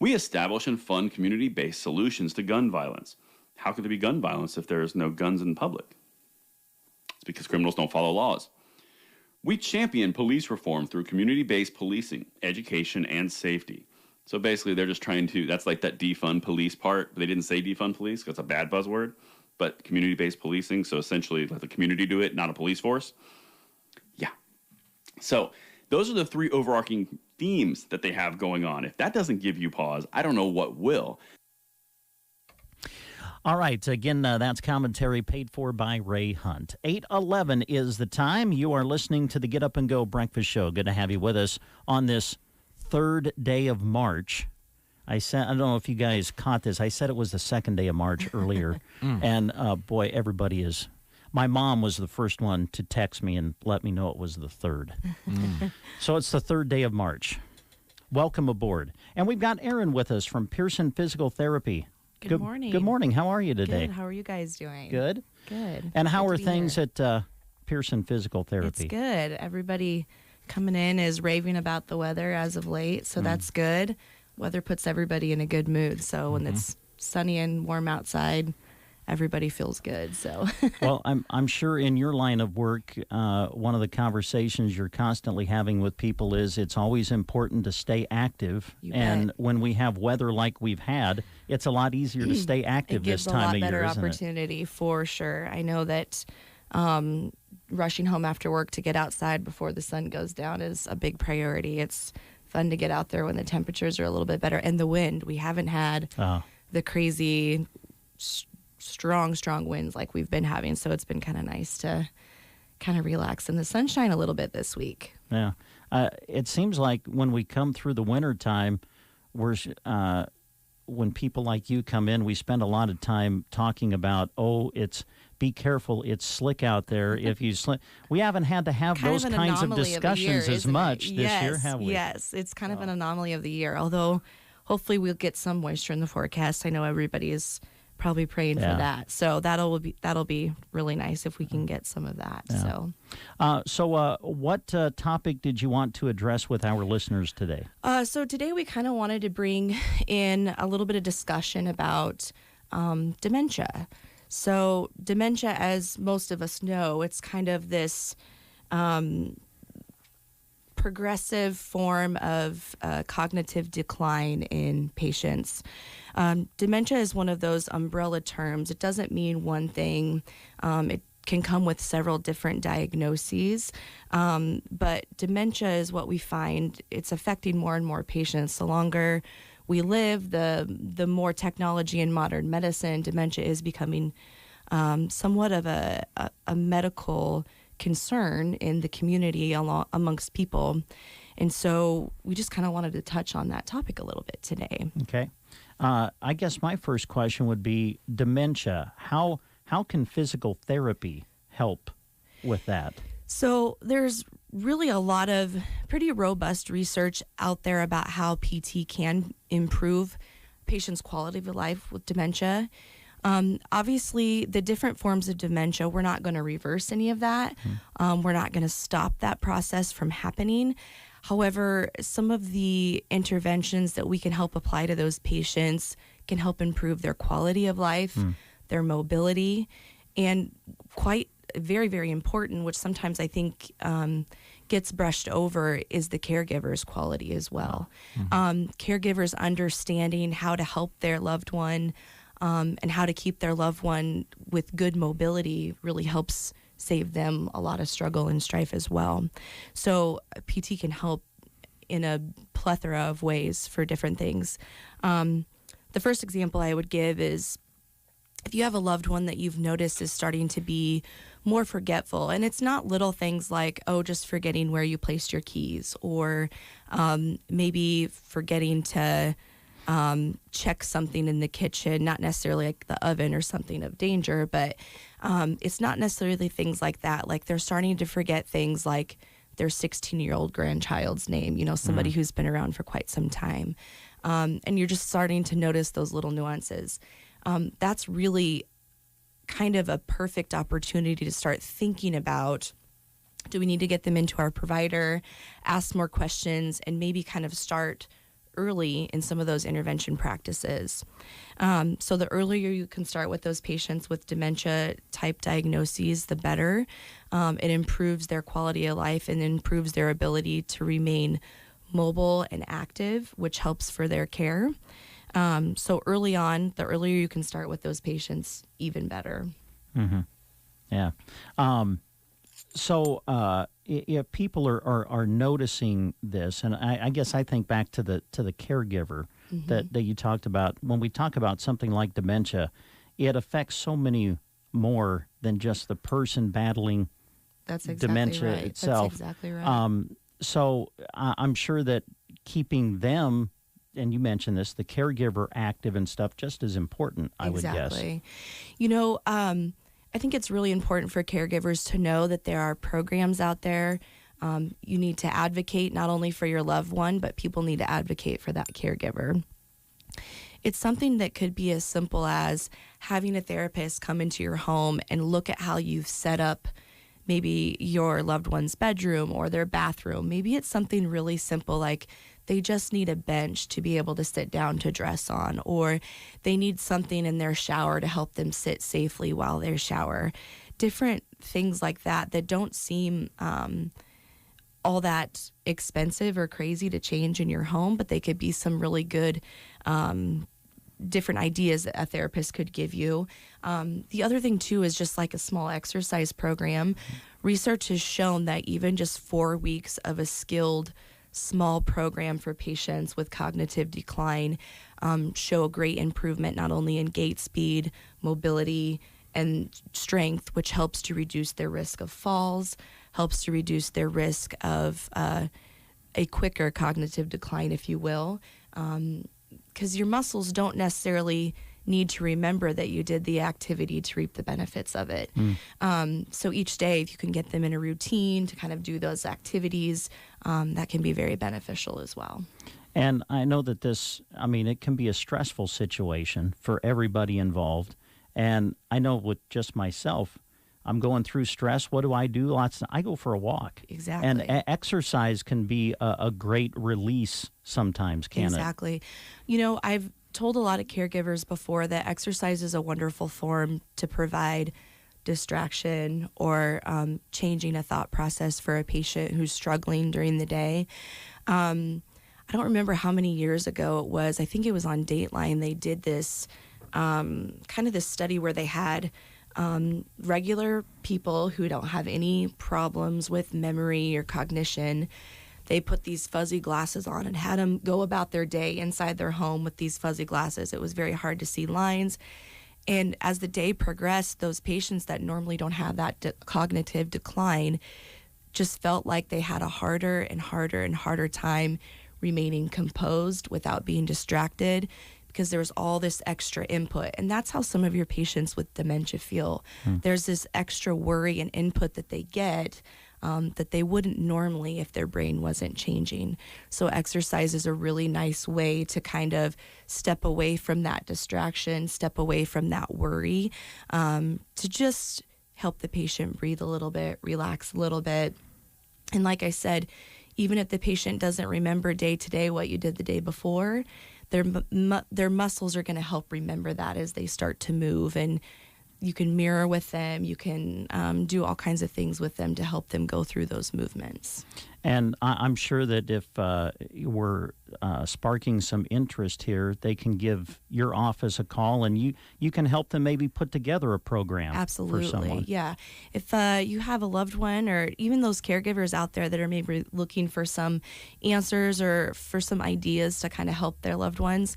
[SPEAKER 11] We establish and fund community-based solutions to gun violence. How could there be gun violence if there's no guns in public? It's because criminals don't follow laws. We champion police reform through community-based policing, education, and safety. So basically, they're just trying to, that's like that defund police part. They didn't say defund police because it's a bad buzzword, but community-based policing. So essentially, let the community do it, not a police force. Yeah. So those are the 3 overarching themes that they have going on. If that doesn't give you pause, I don't know what will.
[SPEAKER 2] All right. Again, that's commentary paid for by Ray Hunt. 8:11 is the time. You are listening to the Get Up and Go Breakfast Show. Good to have you with us on this 3rd day of March. I don't know if you guys caught this. I said it was the 2nd day of March earlier. And boy, everybody is. My mom was the first one to text me and let me know it was the 3rd. So it's the 3rd day of March. Welcome aboard. And we've got Erin with us from Pearson Physical Therapy.
[SPEAKER 12] Good morning.
[SPEAKER 2] Good morning. How are you today?
[SPEAKER 12] Good. How are you guys doing?
[SPEAKER 2] Good.
[SPEAKER 12] Good.
[SPEAKER 2] And how
[SPEAKER 12] Good
[SPEAKER 2] are
[SPEAKER 12] to be
[SPEAKER 2] things
[SPEAKER 12] here.
[SPEAKER 2] at Pearson Physical Therapy?
[SPEAKER 12] It's good. Everybody coming in is raving about the weather as of late, so that's good. Weather puts everybody in a good mood. So when it's sunny and warm outside, everybody feels good. So,
[SPEAKER 2] well, I'm sure in your line of work, one of the conversations you're constantly having with people is it's always important to stay active. And when we have weather like we've had, it's a lot easier to stay active this time of year, isn't it?
[SPEAKER 12] It gives a lot better opportunity for sure. I know that rushing home after work to get outside before the sun goes down is a big priority. It's fun to get out there when the temperatures are a little bit better. And the wind, we haven't had the crazy strong winds like we've been having. So it's been kind of nice to kind of relax in the sunshine a little bit this week.
[SPEAKER 2] Yeah. It seems like when we come through the winter time, when people like you come in, we spend a lot of time talking about, be careful, it's slick out there. If you slip, we haven't had to have those kinds of discussions as much this year, have we?
[SPEAKER 12] Yes, it's kind of an anomaly of the year, although hopefully we'll get some moisture in the forecast. I know everybody is probably praying for that. So that'll be really nice if we can get some of that.
[SPEAKER 2] Yeah. So what topic did you want to address with our listeners today?
[SPEAKER 12] So today we kind of wanted to bring in a little bit of discussion about dementia. So dementia, as most of us know, it's kind of this progressive form of cognitive decline in patients. Dementia is one of those umbrella terms. It doesn't mean one thing. It can come with several different diagnoses, but dementia is what we find. It's affecting more and more patients. The longer we live, the more technology in modern medicine, dementia is becoming somewhat of a medical concern in the community amongst people. And so we just kind of wanted to touch on that topic a little bit today.
[SPEAKER 2] Okay. I guess my first question would be dementia. How can physical therapy help with that?
[SPEAKER 12] So there's really a lot of pretty robust research out there about how PT can improve patients' quality of life with dementia. Obviously, the different forms of dementia, we're not going to reverse any of that. We're not going to stop that process from happening. However, some of the interventions that we can help apply to those patients can help improve their quality of life, their mobility, and quite very, very important, which sometimes I think gets brushed over, is the caregiver's quality as well. Caregivers understanding how to help their loved one and how to keep their loved one with good mobility really helps save them a lot of struggle and strife as well. So PT can help in a plethora of ways for different things. The first example I would give is if you have a loved one that you've noticed is starting to be more forgetful, and it's not little things like, just forgetting where you placed your keys, or maybe forgetting to check something in the kitchen, not necessarily like the oven or something of danger, but it's not necessarily things like that. Like they're starting to forget things like their 16-year-old grandchild's name, somebody who's been around for quite some time. And you're just starting to notice those little nuances. That's really kind of a perfect opportunity to start thinking about, do we need to get them into our provider, ask more questions, and maybe kind of start early in some of those intervention practices. So the earlier you can start with those patients with dementia type diagnoses, the better. It improves their quality of life and improves their ability to remain mobile and active, which helps for their care. So early on, the earlier you can start with those patients, even better.
[SPEAKER 2] Yeah. So if people are noticing this, and I guess I think back to the caregiver that you talked about. When we talk about something like dementia, it affects so many more than just the person battling dementia itself.
[SPEAKER 12] That's exactly right.
[SPEAKER 2] So I'm sure that keeping them, and you mentioned this, the caregiver active and stuff, just as important, I would guess.
[SPEAKER 12] Exactly. I think it's really important for caregivers to know that there are programs out there. You need to advocate not only for your loved one, but people need to advocate for that caregiver. It's something that could be as simple as having a therapist come into your home and look at how you've set up maybe your loved one's bedroom or their bathroom. Maybe it's something really simple like they just need a bench to be able to sit down to dress on, or they need something in their shower to help them sit safely while they shower. Different things like that that don't seem all that expensive or crazy to change in your home, but they could be some really good different ideas that a therapist could give you. The other thing too is just like a small exercise program. Research has shown that even just 4 weeks of a skilled small program for patients with cognitive decline show a great improvement not only in gait speed, mobility, and strength, which helps to reduce their risk of falls, helps to reduce their risk of a quicker cognitive decline, if you will, because your muscles don't necessarily need to remember that you did the activity to reap the benefits of it. So each day, if you can get them in a routine to kind of do those activities, that can be very beneficial as well.
[SPEAKER 2] And I know that it can be a stressful situation for everybody involved. And I know with just myself, I'm going through stress. What do? I go for a walk.
[SPEAKER 12] Exactly.
[SPEAKER 2] And exercise can be a great release sometimes, can't it?
[SPEAKER 12] Exactly. You know, I've told a lot of caregivers before that exercise is a wonderful form to provide distraction or changing a thought process for a patient who's struggling during the day. I don't remember how many years ago it was. I think it was on Dateline. They did this kind of this study where they had regular people who don't have any problems with memory or cognition. They put these fuzzy glasses on and had them go about their day inside their home with these fuzzy glasses. It was very hard to see lines. And as the day progressed, those patients that normally don't have that cognitive decline just felt like they had a harder and harder and harder time remaining composed without being distracted, because there was all this extra input. And that's how some of your patients with dementia feel. There's this extra worry and input that they get that they wouldn't normally if their brain wasn't changing. So exercise is a really nice way to kind of step away from that distraction, step away from that worry, to just help the patient breathe a little bit, relax a little bit. And like I said, even if the patient doesn't remember day to day what you did the day before, their muscles are going to help remember that as they start to move. And you can mirror with them. You can do all kinds of things with them to help them go through those movements.
[SPEAKER 2] And I'm sure that if we're sparking some interest here, they can give your office a call, and you can help them maybe put together a program.
[SPEAKER 12] Absolutely,
[SPEAKER 2] for someone.
[SPEAKER 12] Yeah. If you have a loved one, or even those caregivers out there that are maybe looking for some answers or for some ideas to kind of help their loved ones,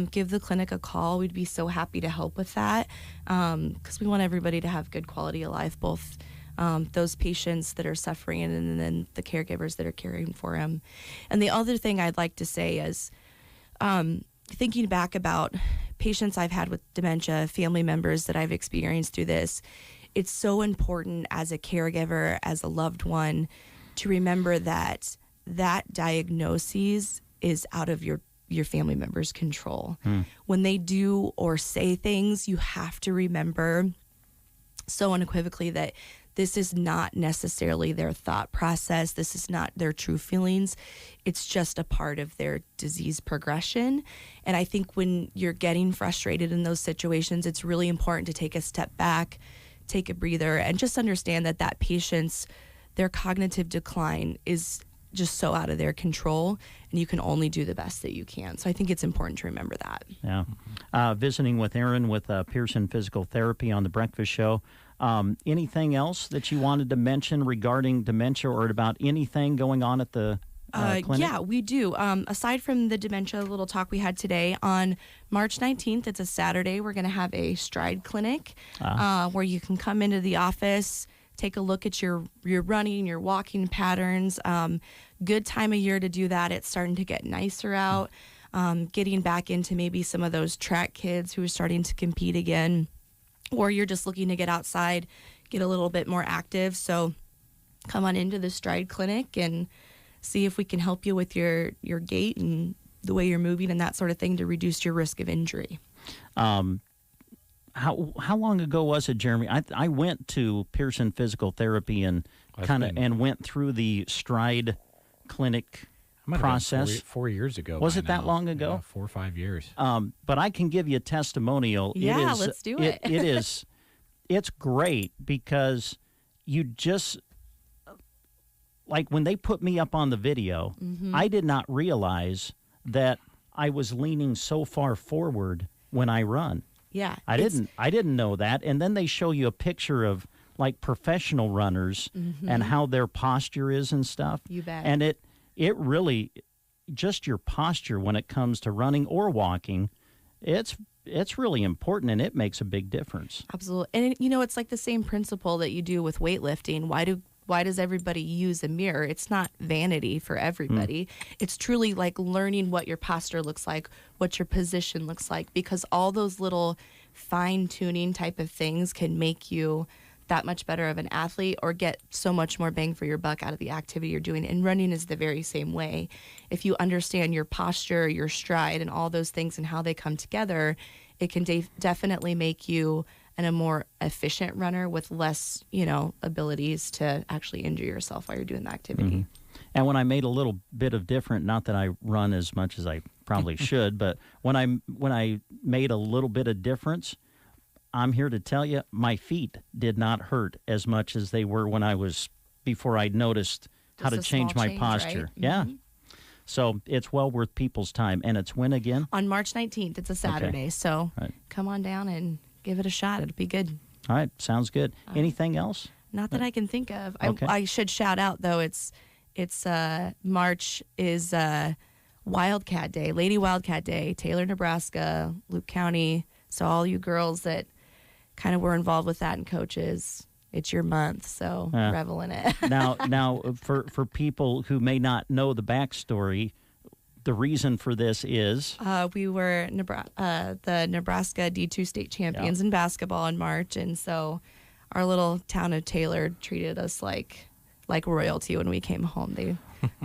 [SPEAKER 12] give the clinic a call. We'd be so happy to help with that, because we want everybody to have good quality of life, both those patients that are suffering and then the caregivers that are caring for them. And the other thing I'd like to say is, thinking back about patients I've had with dementia, family members that I've experienced through this, it's so important as a caregiver, as a loved one, to remember that that diagnosis is out of your family member's control. When they do or say things, you have to remember so unequivocally that this is not necessarily their thought process. This is not their true feelings. It's just a part of their disease progression. And I think when you're getting frustrated in those situations, it's really important to take a step back, take a breather, and just understand that that patient's, their cognitive decline is just so out of their control, and you can only do the best that you can. So I think it's important to remember that.
[SPEAKER 2] Yeah. Visiting with Erin with Pearson Physical Therapy on The Breakfast Show. Anything else that you wanted to mention regarding dementia or about anything going on at the clinic?
[SPEAKER 12] Yeah, we do. Aside from the dementia little talk we had today, on March 19th, it's a Saturday, we're going to have a stride clinic where you can come into the office, take a look at your running, your walking patterns. Good time of year to do that. It's starting to get nicer out. Getting back into maybe some of those track kids who are starting to compete again, or you're just looking to get outside, get a little bit more active. So come on into the stride clinic and see if we can help you with your gait and the way you're moving and that sort of thing to reduce your risk of injury.
[SPEAKER 2] how long ago was it, Jeremy? I went to Pearson Physical Therapy and went through the Stride Clinic process
[SPEAKER 9] 4 years ago.
[SPEAKER 2] Was it that long ago?
[SPEAKER 9] Yeah, 4 or 5 years.
[SPEAKER 2] But I can give you a testimonial.
[SPEAKER 12] Yeah, let's do it.
[SPEAKER 2] It's great because you just, like when they put me up on the video, I did not realize that I was leaning so far forward when I run.
[SPEAKER 12] Yeah.
[SPEAKER 2] I didn't know that. And then they show you a picture of like professional runners and how their posture is and stuff.
[SPEAKER 12] You bet.
[SPEAKER 2] And it really, just your posture when it comes to running or walking, it's really important, and it makes a big difference.
[SPEAKER 12] Absolutely. And it's like the same principle that you do with weightlifting. Why does everybody use a mirror? It's not vanity for everybody. It's truly like learning what your posture looks like, what your position looks like, because all those little fine-tuning type of things can make you that much better of an athlete or get so much more bang for your buck out of the activity you're doing. And running is the very same way. If you understand your posture, your stride, and all those things and how they come together, it can definitely make you a more efficient runner with less, abilities to actually injure yourself while you're doing the activity.
[SPEAKER 2] And when I made a little bit of different, not that I run as much as I probably should, but when I made a little bit of difference, I'm here to tell you, my feet did not hurt as much as they were before I noticed how to change my posture. Right? Yeah. So it's well worth people's time. And it's when again?
[SPEAKER 12] On March 19th. It's a Saturday. Okay. So come on down and give it a shot. It'll be good.
[SPEAKER 2] All right. Sounds good. Anything else?
[SPEAKER 12] Not that I can think of.
[SPEAKER 2] Okay.
[SPEAKER 12] I should shout out, though, it's March is Wildcat Day, Lady Wildcat Day, Taylor, Nebraska, Luke County. So all you girls that kind of were involved with that and coaches, it's your month, so revel in it.
[SPEAKER 2] now, for people who may not know the backstory, the reason for this is
[SPEAKER 12] we were the Nebraska D2 state champions in basketball in March, and so our little town of Taylor treated us like royalty when we came home.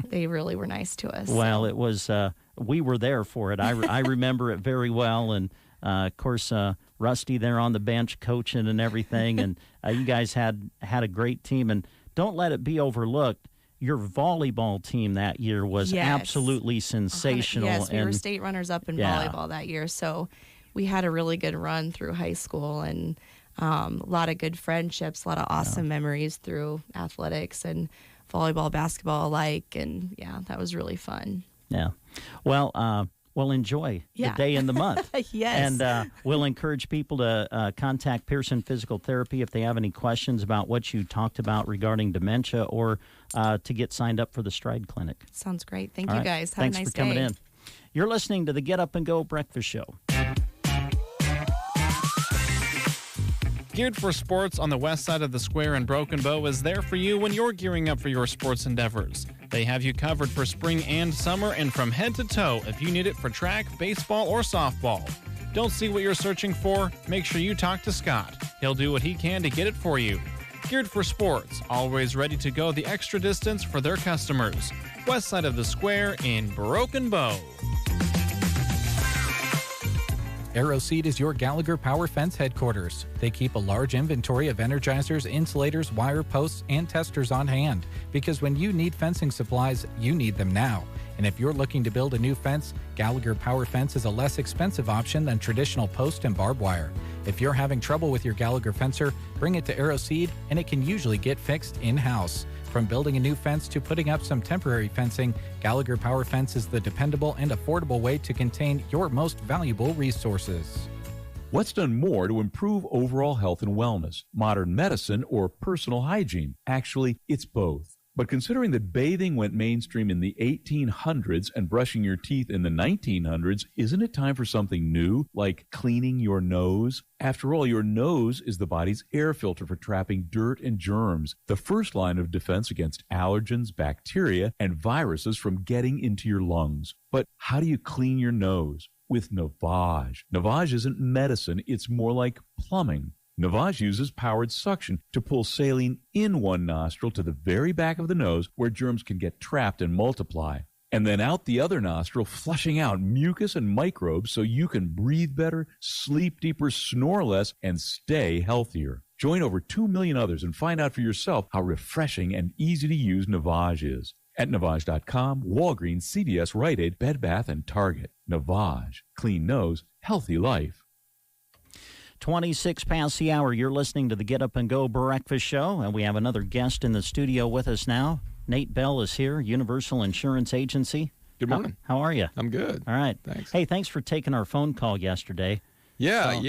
[SPEAKER 12] They really were nice to us.
[SPEAKER 2] Well, it was we were there for it. I remember it very well, and of course. Rusty there on the bench coaching and everything, and you guys had a great team. And don't let it be overlooked, your volleyball team that year was absolutely sensational.
[SPEAKER 12] Yes, we were state runners-up in volleyball that year, so we had a really good run through high school and a lot of good friendships, a lot of awesome memories through athletics and volleyball, basketball alike, and that was really fun.
[SPEAKER 2] Yeah. Well, enjoy the day and the month.
[SPEAKER 12] Yes.
[SPEAKER 2] And we'll encourage people to contact Pearson Physical Therapy if they have any questions about what you talked about regarding dementia or to get signed up for the Stride Clinic.
[SPEAKER 12] Sounds great. Thank you, guys. Have
[SPEAKER 2] Thanks
[SPEAKER 12] a nice
[SPEAKER 2] for coming
[SPEAKER 12] day.
[SPEAKER 2] in. You're listening to the Get Up and Go Breakfast Show.
[SPEAKER 5] Geared for Sports on the west side of the square in Broken Bow is there for you when you're gearing up for your sports endeavors. They have you covered for spring and summer and from head to toe if you need it for track, baseball, or softball. Don't see what you're searching for? Make sure you talk to Scott. He'll do what he can to get it for you. Geared for Sports, always ready to go the extra distance for their customers. West side of the square in Broken Bow.
[SPEAKER 9] AeroSeed is your Gallagher Power Fence headquarters. They keep a large inventory of energizers, insulators, wire posts, and testers on hand. Because when you need fencing supplies, you need them now. And if you're looking to build a new fence, Gallagher Power Fence is a less expensive option than traditional post and barbed wire. If you're having trouble with your Gallagher fencer, bring it to AeroSeed and it can usually get fixed in-house. From building a new fence to putting up some temporary fencing, Gallagher Power Fence is the dependable and affordable way to contain your most valuable resources.
[SPEAKER 13] What's done more to improve overall health and wellness, modern medicine or personal hygiene? Actually, it's both. But considering that bathing went mainstream in the 1800s and brushing your teeth in the 1900s, isn't it time for something new, like cleaning your nose? After all, your nose is the body's air filter for trapping dirt and germs, the first line of defense against allergens, bacteria, and viruses from getting into your lungs. But how do you clean your nose? With Navage. Navage isn't medicine, it's more like plumbing. Navage uses powered suction to pull saline in one nostril to the very back of the nose where germs can get trapped and multiply. and then out the other nostril, flushing out mucus and microbes so you can breathe better, sleep deeper, snore less, and stay healthier. Join over 2 million others and find out for yourself how refreshing and easy to use Navage is. At Navage.com, Walgreens, CVS, Rite Aid, Bed Bath, and Target. Navage. Clean nose, healthy life.
[SPEAKER 2] 26 past the hour. You're listening to the Get Up and Go Breakfast Show, and we have another guest in the studio with us now. Nate Bell is here, Universal Insurance Agency.
[SPEAKER 14] Good morning.
[SPEAKER 2] How are you?
[SPEAKER 14] I'm good.
[SPEAKER 2] All right.
[SPEAKER 14] Thanks.
[SPEAKER 2] Hey, thanks for taking our phone call yesterday.
[SPEAKER 14] Yeah.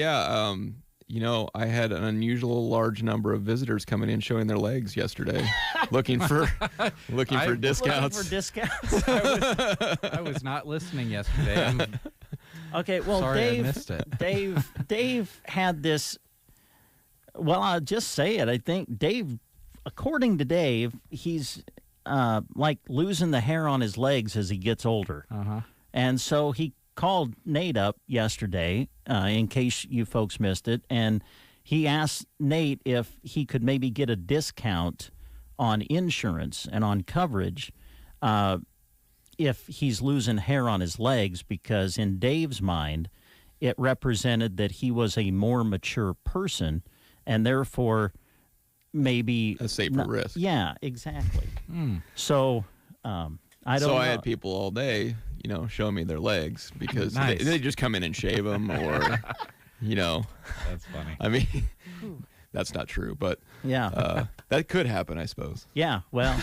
[SPEAKER 14] I had an unusual large number of visitors coming in showing their legs yesterday, looking for discounts.
[SPEAKER 2] Looking for discounts.
[SPEAKER 9] I was not listening yesterday.
[SPEAKER 2] Okay, well,
[SPEAKER 9] sorry I missed it.
[SPEAKER 2] Dave had this. Well, I'll just say it. I think Dave, according to Dave, he's like losing the hair on his legs as he gets older. And so he called Nate up yesterday, in case you folks missed it, and he asked Nate if he could maybe get a discount on insurance and on coverage if he's losing hair on his legs, because in Dave's mind, it represented that he was a more mature person and therefore maybe
[SPEAKER 14] a safer risk.
[SPEAKER 2] Yeah, exactly. So I don't know.
[SPEAKER 14] I had people all day, showing me their legs because they just come in and shave them or,
[SPEAKER 9] That's funny.
[SPEAKER 14] I mean, that's not true, but
[SPEAKER 2] yeah,
[SPEAKER 14] that could happen, I suppose.
[SPEAKER 2] Yeah, well,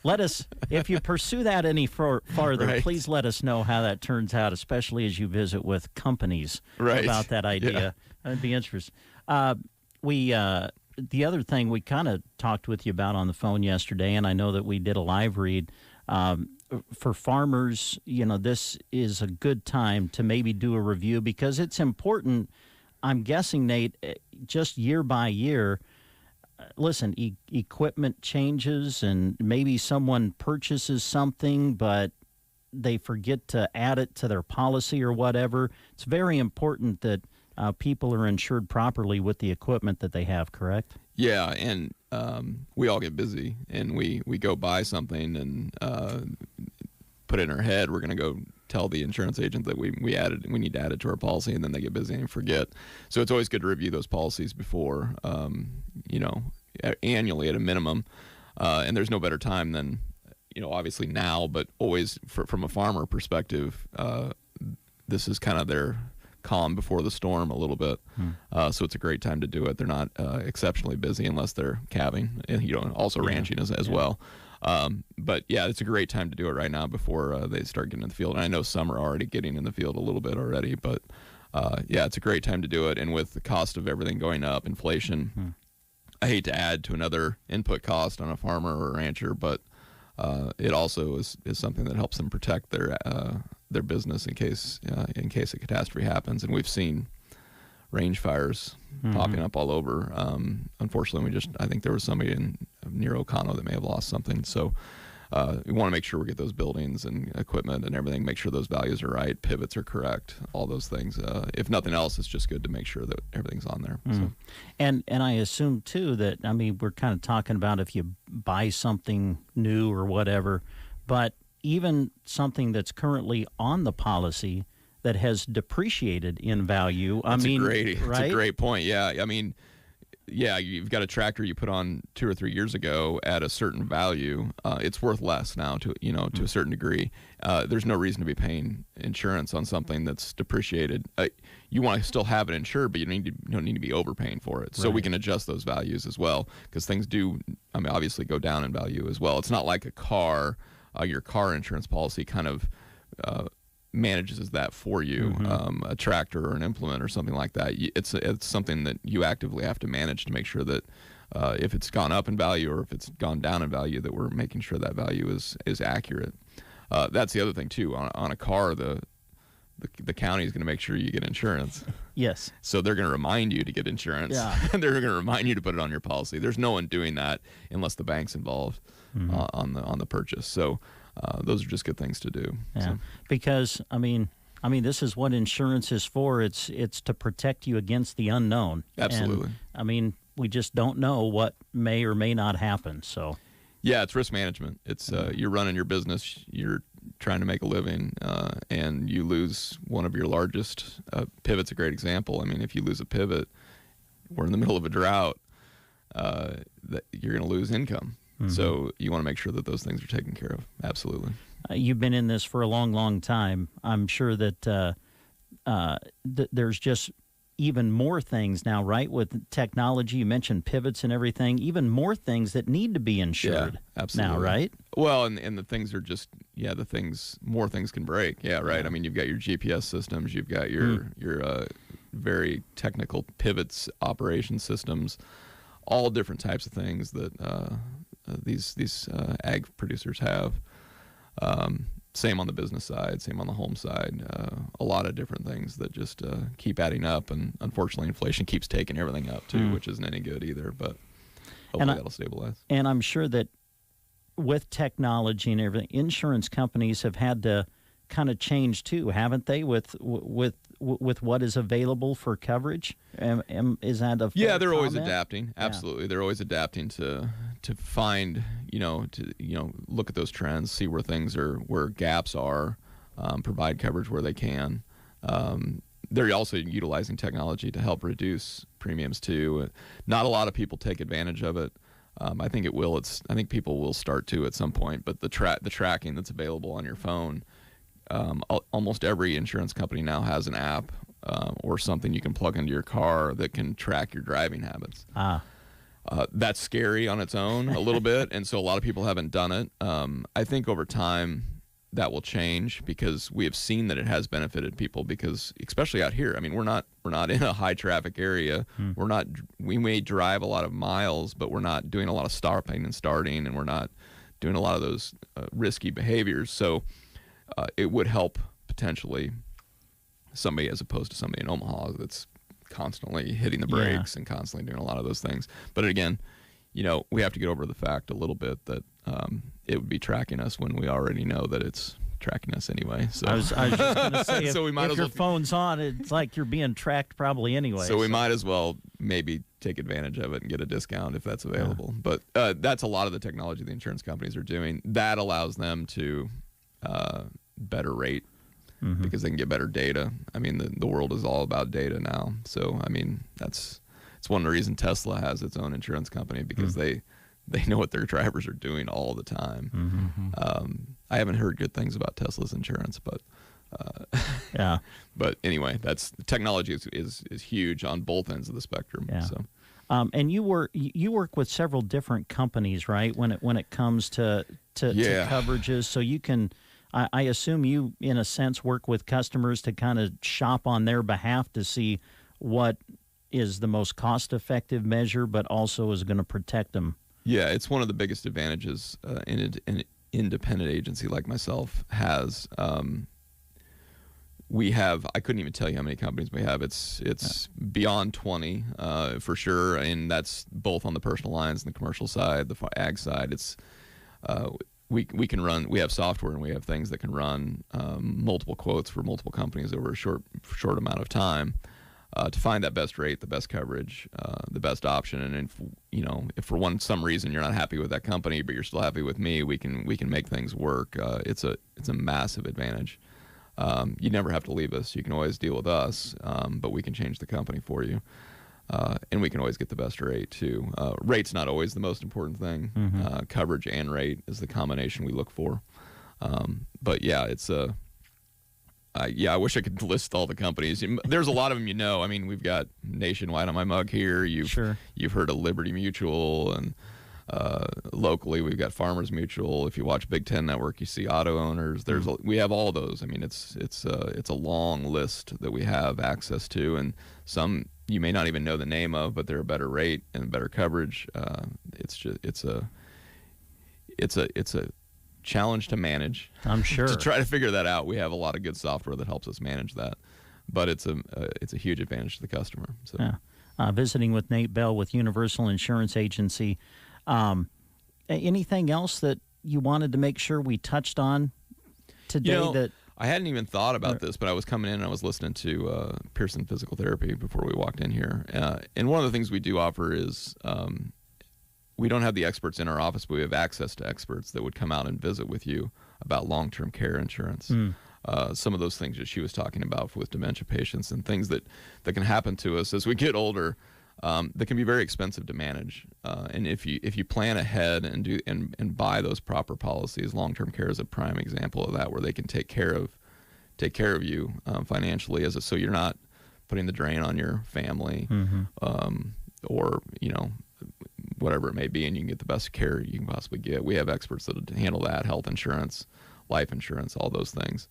[SPEAKER 2] let us, if you pursue that any farther,
[SPEAKER 14] Right.
[SPEAKER 2] please let us know how that turns out, especially as you visit with companies about that idea.
[SPEAKER 14] Yeah.
[SPEAKER 2] That'd be interesting. The other thing we kind of talked with you about on the phone yesterday, and I know that we did a live read, for farmers, this is a good time to maybe do a review because it's important. I'm guessing, Nate, just year by year, listen, equipment changes and maybe someone purchases something, but they forget to add it to their policy or whatever. It's very important that people are insured properly with the equipment that they have, correct?
[SPEAKER 14] Yeah, and we all get busy, and we go buy something and put it in our head. We're going to go tell the insurance agent that we need to add it to our policy, and then they get busy and forget. So it's always good to review those policies before, annually at a minimum. And there's no better time than, obviously now, but always from a farmer perspective, this is kind of their calm before the storm a little bit. So it's a great time to do it. They're not exceptionally busy unless they're calving and also ranching as well. But yeah, it's a great time to do it right now before they start getting in the field. And I know some are already getting in the field a little bit already, but yeah, it's a great time to do it. And with the cost of everything going up, inflation, I hate to add to another input cost on a farmer or a rancher, but it also is something that helps them protect their business in case a catastrophe happens. And we've seen range fires popping up all over. Unfortunately, I think there was somebody near Ocano that may have lost something. So we want to make sure we get those buildings and equipment and everything, make sure those values are right, pivots are correct, all those things. If nothing else, it's just good to make sure that everything's on there. So.
[SPEAKER 2] And I assume, too, that, we're kind of talking about if you buy something new or whatever, but even something that's currently on the policy that has depreciated in value.
[SPEAKER 14] It's
[SPEAKER 2] right?
[SPEAKER 14] a great point. Yeah. You've got a tractor you put on 2 or 3 years ago at a certain value. It's worth less now to a certain degree. There's no reason to be paying insurance on something that's depreciated. You want to still have it insured, but you don't need to be overpaying for it. So we can adjust those values as well, because things do, obviously go down in value as well. It's not like a car. Your car insurance policy kind of manages that for you. A tractor or an implement or something like that, it's something that you actively have to manage to make sure that if it's gone up in value or if it's gone down in value, that we're making sure that value is accurate. That's the other thing too. On a car, the county is going to make sure you get insurance.
[SPEAKER 2] Yes.
[SPEAKER 14] So they're going to remind you to get insurance.
[SPEAKER 2] Yeah.
[SPEAKER 14] And they're going to remind you to put it on your policy. There's no one doing that unless the bank's involved on the purchase. So those are just good things to do.
[SPEAKER 2] Yeah.
[SPEAKER 14] So.
[SPEAKER 2] Because this is what insurance is for. It's to protect you against the unknown.
[SPEAKER 14] Absolutely.
[SPEAKER 2] And, we just don't know what may or may not happen. So.
[SPEAKER 14] Yeah, it's risk management. It's you're running your business. You're trying to make a living, and you lose one of your largest. Pivot's a great example. I mean, if you lose a pivot, we're in the middle of a drought. That you're going to lose income. Mm-hmm. So you want to make sure that those things are taken care of. Absolutely.
[SPEAKER 2] You've been in this for a long, long time. I'm sure that there's just even more things now, right? With technology, you mentioned pivots and everything, even more things that need to be insured
[SPEAKER 14] absolutely.
[SPEAKER 2] Now, right?
[SPEAKER 14] Well, and the things are just, more things can break. Yeah, right. I mean, you've got your GPS systems, you've got your very technical pivots operation systems, all different types of things that these ag producers have. Same on the business side, same on the home side. A lot of different things that just keep adding up, and unfortunately, inflation keeps taking everything up too, which isn't any good either. But hopefully, that'll stabilize. And
[SPEAKER 2] I'm sure that with technology and everything, insurance companies have had to kind of change too, haven't they? With what is available for coverage, is that a fair
[SPEAKER 14] they're always
[SPEAKER 2] comment?
[SPEAKER 14] adapting. Absolutely, they're always adapting to find look at those trends, see where gaps are, provide coverage where they can. They're also utilizing technology to help reduce premiums too. Not a lot of people take advantage of it. I think it will. I think people will start to at some point. But the tracking that's available on your phone. Almost every insurance company now has an app or something you can plug into your car that can track your driving habits. That's scary on its own a little bit, and so a lot of people haven't done it. I think over time that will change because we have seen that it has benefited people. Because especially out here, I mean, we're not in a high traffic area. We may drive a lot of miles, but we're not doing a lot of stopping and starting, and we're not doing a lot of those risky behaviors. So. It would help potentially somebody as opposed to somebody in Omaha that's constantly hitting the brakes and constantly doing a lot of those things. But again, we have to get over the fact a little bit that it would be tracking us when we already know that it's tracking us anyway. So
[SPEAKER 2] I was just going to say,
[SPEAKER 14] so
[SPEAKER 2] if your phone's on, it's like you're being tracked probably anyway.
[SPEAKER 14] So we might as well maybe take advantage of it and get a discount if that's available. But that's a lot of the technology the insurance companies are doing. That allows them to better rate because they can get better data. I mean, the world is all about data now. So, I mean, it's one of the reasons Tesla has its own insurance company because they know what their drivers are doing all the time. I haven't heard good things about Tesla's insurance, but but anyway, technology is huge on both ends of the spectrum.
[SPEAKER 2] Yeah.
[SPEAKER 14] So.
[SPEAKER 2] And you work with several different companies, right? When it comes to coverages, so you can. I assume you, in a sense, work with customers to kind of shop on their behalf to see what is the most cost-effective measure, but also is going to protect them.
[SPEAKER 14] Yeah, it's one of the biggest advantages an independent agency like myself has. We have, I couldn't even tell you how many companies we have. It's beyond 20 for sure, and that's both on the personal lines and the commercial side, the ag side. It's we can run. We have software and we have things that can run multiple quotes for multiple companies over a short amount of time to find that best rate, the best coverage, the best option. And if for some reason you're not happy with that company, but you're still happy with me, we can make things work. It's a massive advantage. You never have to leave us. You can always deal with us, but we can change the company for you. And we can always get the best rate, too. Rate's not always the most important thing. Coverage and rate is the combination we look for. But, yeah, it's I wish I could list all the companies. There's a lot of them I mean, we've got Nationwide on my mug here. You've heard of Liberty Mutual, and locally we've got Farmers Mutual. If you watch Big Ten Network, you see Auto Owners. We have all those. I mean, it's a long list that we have access to, and some you may not even know the name of, but they're a better rate and better coverage. It's a challenge to manage.
[SPEAKER 2] I'm sure.
[SPEAKER 14] To try to figure that out. We have a lot of good software that helps us manage that, but it's a huge advantage to the customer. So.
[SPEAKER 2] Yeah. Visiting with Nate Bell with Universal Insurance Agency. Anything else that you wanted to make sure we touched on today?
[SPEAKER 14] I hadn't even thought about this, but I was coming in and I was listening to Pearson Physical Therapy before we walked in here. And one of the things we do offer is we don't have the experts in our office, but we have access to experts that would come out and visit with you about long-term care insurance. Some of those things that she was talking about with dementia patients and things that can happen to us as we get older, that can be very expensive to manage. And if you plan ahead and buy those proper policies, long-term care is a prime example of that, where they can take care of you financially, so you're not putting the drain on your family, or whatever it may be, and you can get the best care you can possibly get. We have experts that handle that: health insurance, life insurance, all those things.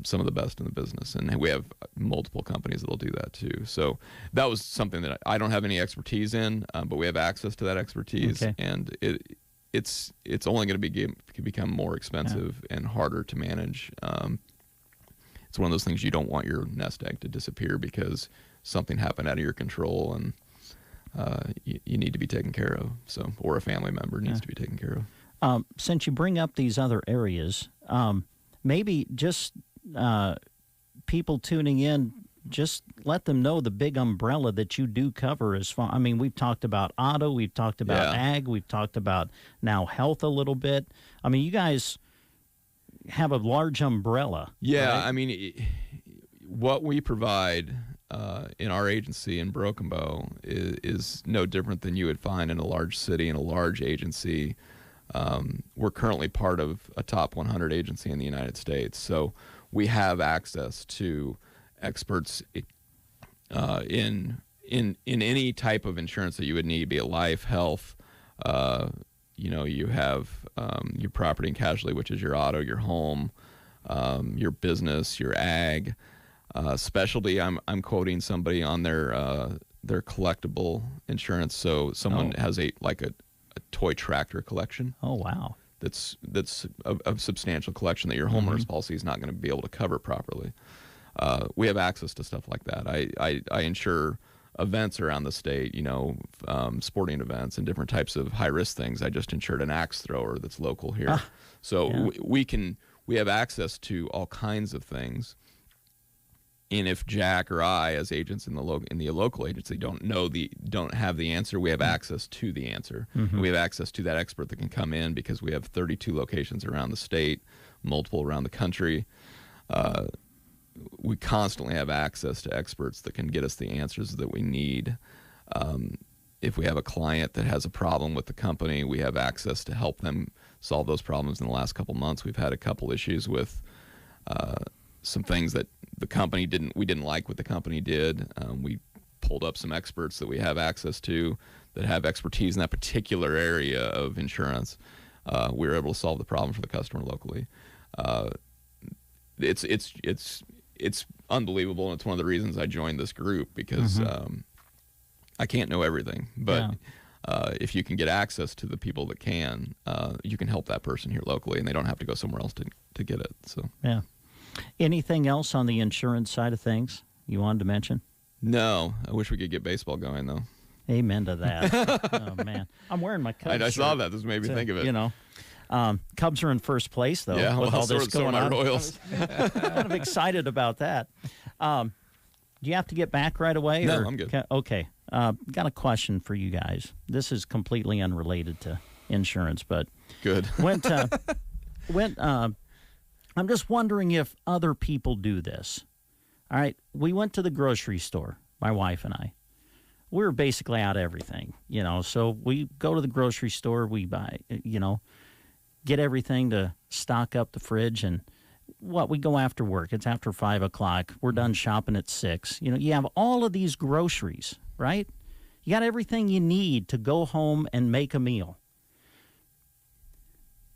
[SPEAKER 14] Some of the best in the business, and we have multiple companies that'll do that too. So that was something that I don't have any expertise in, but we have access to that expertise, and it's only going to become more expensive and harder to manage. It's one of those things you don't want your nest egg to disappear because something happened out of your control, and you need to be taken care of. So, or a family member needs to be taken care of.
[SPEAKER 2] Since you bring up these other areas, maybe just people tuning in, just let them know the big umbrella that you do cover. We've talked about auto, we've talked about ag, we've talked about now health a little bit. I mean, you guys have a large umbrella.
[SPEAKER 14] Yeah,
[SPEAKER 2] right?
[SPEAKER 14] I mean, what we provide in our agency in Broken Bow is no different than you would find in a large city, in a large agency. We're currently part of a top 100 agency in the United States, so we have access to experts in any type of insurance that you would need, be it life, health. You have your property and casualty, which is your auto, your home, your business, your ag. Specialty, I'm quoting somebody on their collectible insurance. So someone has a toy tractor collection.
[SPEAKER 2] Oh, wow.
[SPEAKER 14] That's a substantial collection that your homeowner's policy is not going to be able to cover properly. We have access to stuff like that. I insure events around the state, sporting events and different types of high-risk things. I just insured an axe thrower that's local here. We have access to all kinds of things. And if Jack or I, as agents in the local agency, don't have the answer, we have access to the answer. We have access to that expert that can come in, because we have 32 locations around the state, multiple around the country. We constantly have access to experts that can get us the answers that we need. If we have a client that has a problem with the company, we have access to help them solve those problems. In the last couple months, we've had a couple issues with some things that we didn't like what the company did. We pulled up some experts that we have access to that have expertise in that particular area of insurance. We were able to solve the problem for the customer locally. It's unbelievable, and it's one of the reasons I joined this group, because I can't know everything, but if you can get access to the people that can, you can help that person here locally, and they don't have to go somewhere else to get it. So
[SPEAKER 2] yeah. Anything else on the insurance side of things you wanted to mention?
[SPEAKER 14] No, I wish we could get baseball going though.
[SPEAKER 2] Amen to that. Oh man, I'm wearing my Cubs
[SPEAKER 14] I saw
[SPEAKER 2] shirt.
[SPEAKER 14] that. This made me think of it.
[SPEAKER 2] Cubs are in first place though.
[SPEAKER 14] Yeah,
[SPEAKER 2] with all this
[SPEAKER 14] so
[SPEAKER 2] going
[SPEAKER 14] are my
[SPEAKER 2] on.
[SPEAKER 14] Royals.
[SPEAKER 2] I was kind of excited about that. Do you have to get back right away?
[SPEAKER 14] No,
[SPEAKER 2] or?
[SPEAKER 14] I'm good.
[SPEAKER 2] Okay. Got a question for you guys. This is completely unrelated to insurance, but
[SPEAKER 14] good.
[SPEAKER 2] I'm just wondering if other people do this. All right, we went to the grocery store, my wife and I. We were basically out of everything, so we go to the grocery store, we buy, get everything to stock up the fridge, and we go after work. It's after 5 o'clock. We're done shopping at 6. You have all of these groceries, right? You got everything you need to go home and make a meal.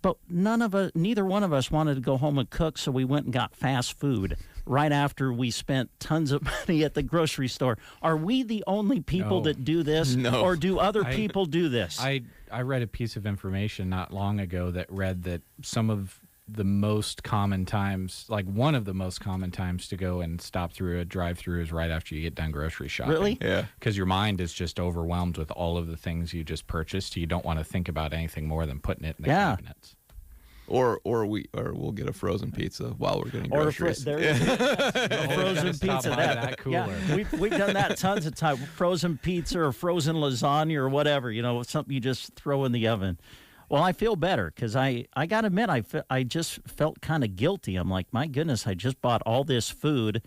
[SPEAKER 2] But neither one of us wanted to go home and cook, so we went and got fast food right after we spent tons of money at the grocery store. Are we the only people that do this?
[SPEAKER 14] No.
[SPEAKER 2] Or do other people do this?
[SPEAKER 9] I read a piece of information not long ago that read that some of the most common times, like one of the most common times to go and stop through a drive-through is right after you get done grocery shopping.
[SPEAKER 2] Really?
[SPEAKER 14] Yeah.
[SPEAKER 9] Because your mind is just overwhelmed with all of the things you just purchased. You don't want to think about anything more than putting it in the cabinets.
[SPEAKER 14] Or we'll get a frozen pizza while we're getting groceries.
[SPEAKER 2] Frozen pizza. That cooler. Yeah, we've done that tons of times. Frozen pizza or frozen lasagna or whatever. Something you just throw in the oven. Well, I feel better because I got to admit I just felt kind of guilty. I'm like, my goodness, I just bought all this food,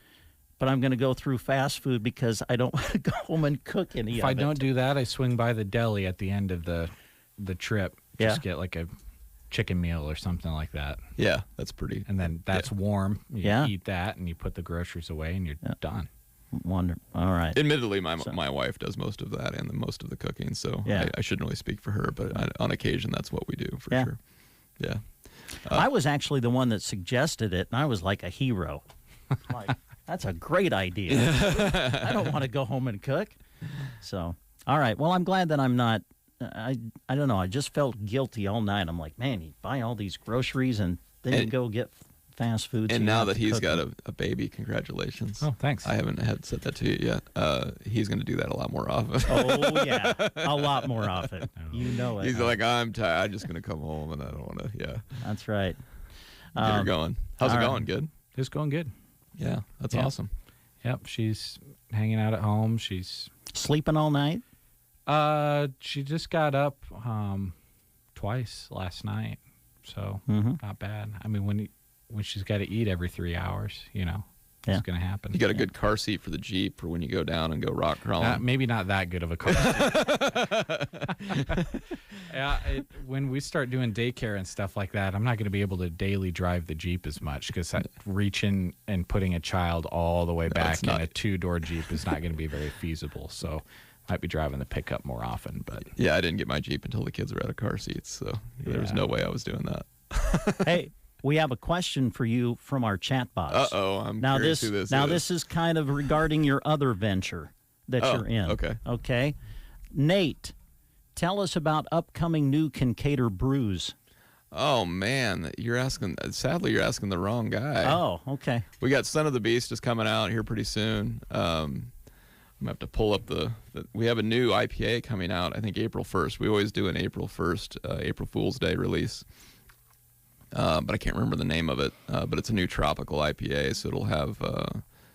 [SPEAKER 2] but I'm going to go through fast food because I don't want to go home and cook any of it.
[SPEAKER 9] If I don't do that, I swing by the deli at the end of the trip. Just get like a chicken meal or something like that.
[SPEAKER 14] Yeah, that's pretty.
[SPEAKER 9] And then that's warm. You eat that and you put the groceries away and you're done.
[SPEAKER 2] Wonder. All right.
[SPEAKER 14] Admittedly, my wife does most of that and most of the cooking, so I shouldn't really speak for her, but on occasion that's what we do for sure. Yeah.
[SPEAKER 2] I was actually the one that suggested it, and I was like a hero. Like, that's a great idea. I don't want to go home and cook. So, all right. Well, I'm glad that I'm not. I don't know. I just felt guilty all night. I'm like, man, you buy all these groceries and then you go get fast food.
[SPEAKER 14] And now that he's got a baby, congratulations.
[SPEAKER 9] Oh, thanks.
[SPEAKER 14] I haven't said that to you yet. He's going to do that a lot more often.
[SPEAKER 2] Oh, yeah. A lot more often. You know it.
[SPEAKER 14] He's like, I'm tired. I'm just going to come home and I don't want to. Yeah.
[SPEAKER 2] That's right.
[SPEAKER 14] Get her going. How's it going? Good?
[SPEAKER 9] It's going good.
[SPEAKER 14] Yeah. That's awesome.
[SPEAKER 9] Yep. She's hanging out at home. She's
[SPEAKER 2] sleeping all night?
[SPEAKER 9] She just got up twice last night. So not bad. I mean, when she's got to eat every 3 hours, it's going to happen.
[SPEAKER 14] You got a good car seat for the Jeep for when you go down and go rock crawling.
[SPEAKER 9] Maybe not that good of a car seat. When we start doing daycare and stuff like that, I'm not going to be able to daily drive the Jeep as much because reaching and putting a child all the way back in a 2-door Jeep is not going to be very feasible. So might be driving the pickup more often. But
[SPEAKER 14] yeah, I didn't get my Jeep until the kids were out of car seats, so there was no way I was doing that.
[SPEAKER 2] Hey, we have a question for you from our chat box.
[SPEAKER 14] I'm curious who this is.
[SPEAKER 2] This is kind of regarding your other venture that you're in. Okay. Nate, tell us about upcoming new Kincaidor brews.
[SPEAKER 14] Oh, man. Sadly, you're asking the wrong guy.
[SPEAKER 2] Oh, okay.
[SPEAKER 14] We got Son of the Beast is coming out here pretty soon. I'm going to have to pull up we have a new IPA coming out, I think April 1st. We always do an April 1st, April Fool's Day release. But I can't remember the name of it. But it's a new tropical IPA, so it'll have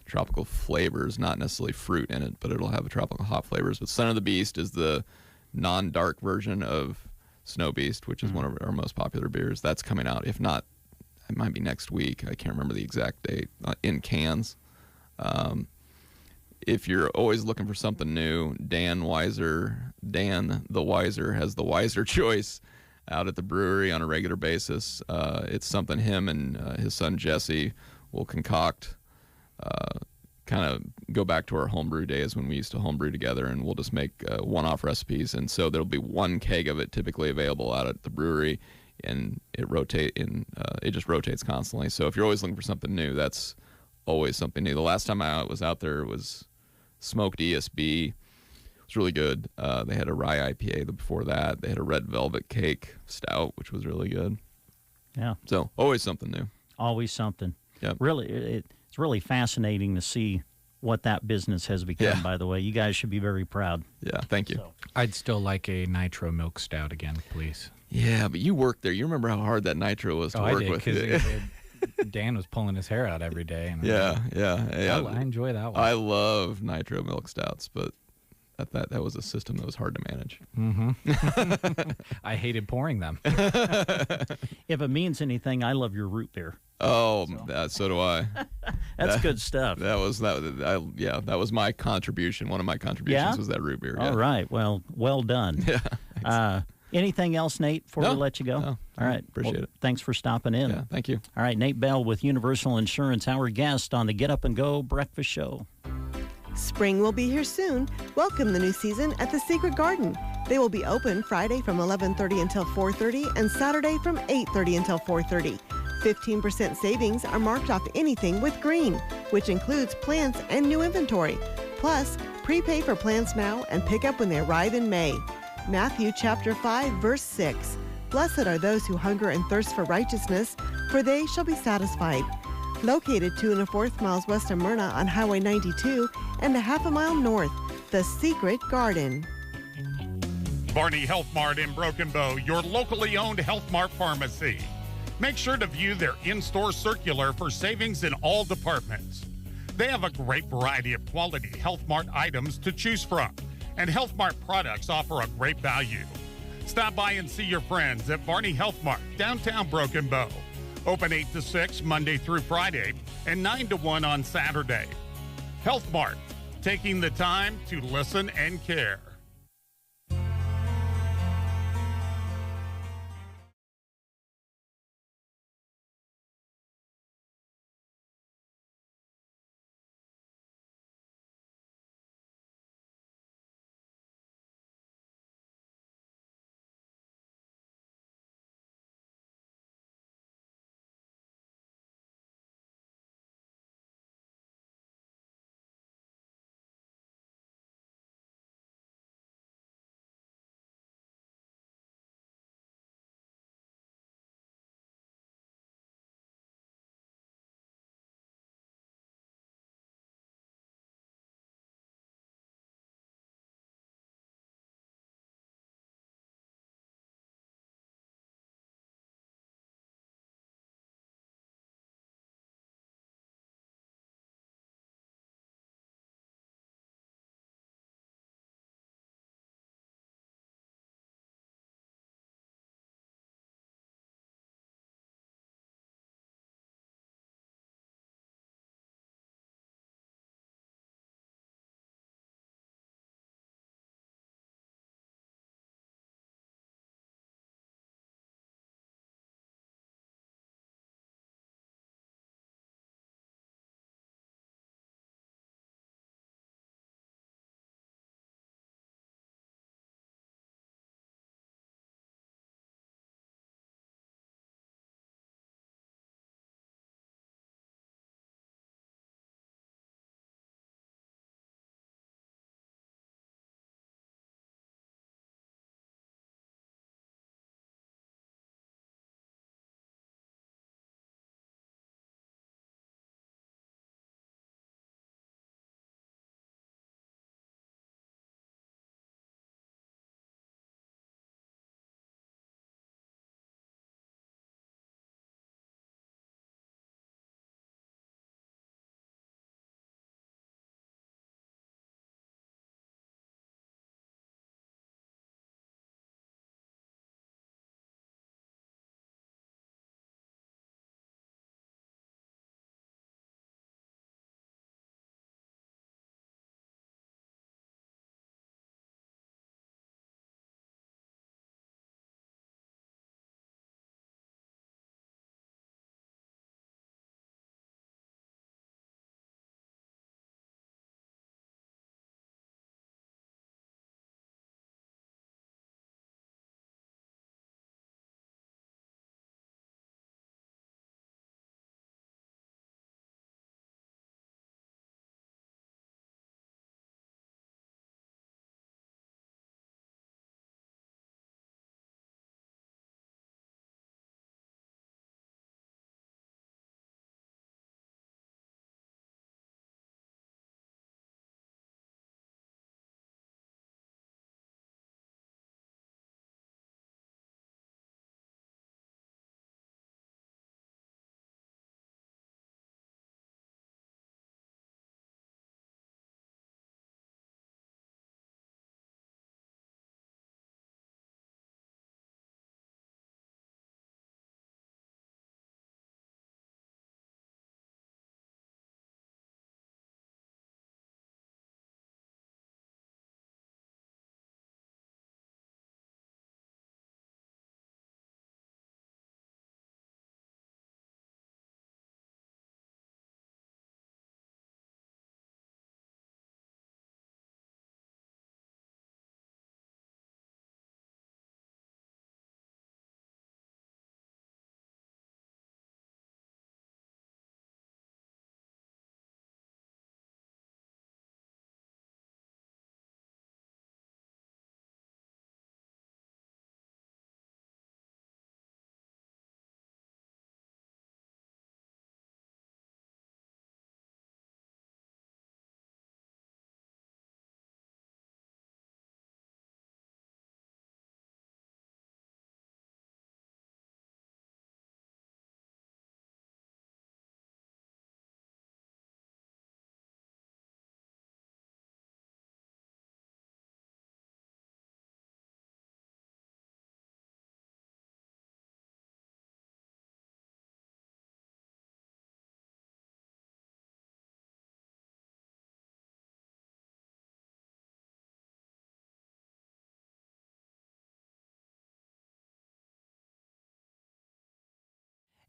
[SPEAKER 14] tropical flavors, not necessarily fruit in it, but it'll have tropical hop flavors. But Son of the Beast is the non-dark version of Snow Beast, which is one of our most popular beers. That's coming out. If not, it might be next week. I can't remember the exact date. In cans. If you're always looking for something new, Dan the Wiser has the Wiser Choice out at the brewery on a regular basis. It's something him and his son Jesse will concoct, kind of go back to our homebrew days when we used to homebrew together, and we'll just make one-off recipes. And so there'll be one keg of it typically available out at the brewery, and it just rotates constantly. So if you're always looking for something new, that's always something new. The last time I was out there was smoked ESB. It's really good. They had a rye IPA before that. They had a red velvet cake stout, which was really good.
[SPEAKER 2] Yeah.
[SPEAKER 14] So always something new.
[SPEAKER 2] Always something.
[SPEAKER 14] Yep.
[SPEAKER 2] Really, it's really fascinating to see what that business has become, by the way. You guys should be very proud.
[SPEAKER 14] Yeah, thank you.
[SPEAKER 2] So.
[SPEAKER 9] I'd still like a nitro milk stout again, please.
[SPEAKER 14] Yeah, but you worked there. You remember how hard that nitro was to work with.
[SPEAKER 9] Dan was pulling his hair out every day. And
[SPEAKER 14] I
[SPEAKER 9] enjoy that one.
[SPEAKER 14] I love nitro milk stouts, but that was a system that was hard to manage.
[SPEAKER 9] Mm-hmm. I hated pouring them.
[SPEAKER 2] If it means anything, I love your root beer.
[SPEAKER 14] Oh, so do I.
[SPEAKER 2] That's good stuff.
[SPEAKER 14] That was my contribution. One of my contributions was that root beer.
[SPEAKER 2] All right. Well done.
[SPEAKER 14] Yeah.
[SPEAKER 2] Anything else, Nate, before we let you go?
[SPEAKER 14] No.
[SPEAKER 2] All right.
[SPEAKER 14] Appreciate it.
[SPEAKER 2] Thanks for stopping in.
[SPEAKER 14] Yeah, thank you.
[SPEAKER 2] All right, Nate Bell with Universal Insurance, our guest on the Get Up and Go Breakfast Show.
[SPEAKER 15] Spring will be here soon. Welcome the new season at the Secret Garden. They will be open Friday from 11:30 until 4:30 and Saturday from 8:30 until 4:30. 15% savings are marked off anything with green, which includes plants and new inventory. Plus, prepay for plants now and pick up when they arrive in May. Matthew chapter 5, verse 6. Blessed are those who hunger and thirst for righteousness, for they shall be satisfied. Located 2 1/4 miles west of Myrna on Highway 92 and a half a mile north, the Secret Garden.
[SPEAKER 16] Barney Health Mart in Broken Bow, your locally owned Health Mart pharmacy. Make sure to view their in-store circular for savings in all departments. They have a great variety of quality Health Mart items to choose from, and Health Mart products offer a great value. Stop by and see your friends at Varney Health Mart, downtown Broken Bow. Open 8 to 6 Monday through Friday and 9 to 1 on Saturday. Health Mart, taking the time to listen and care.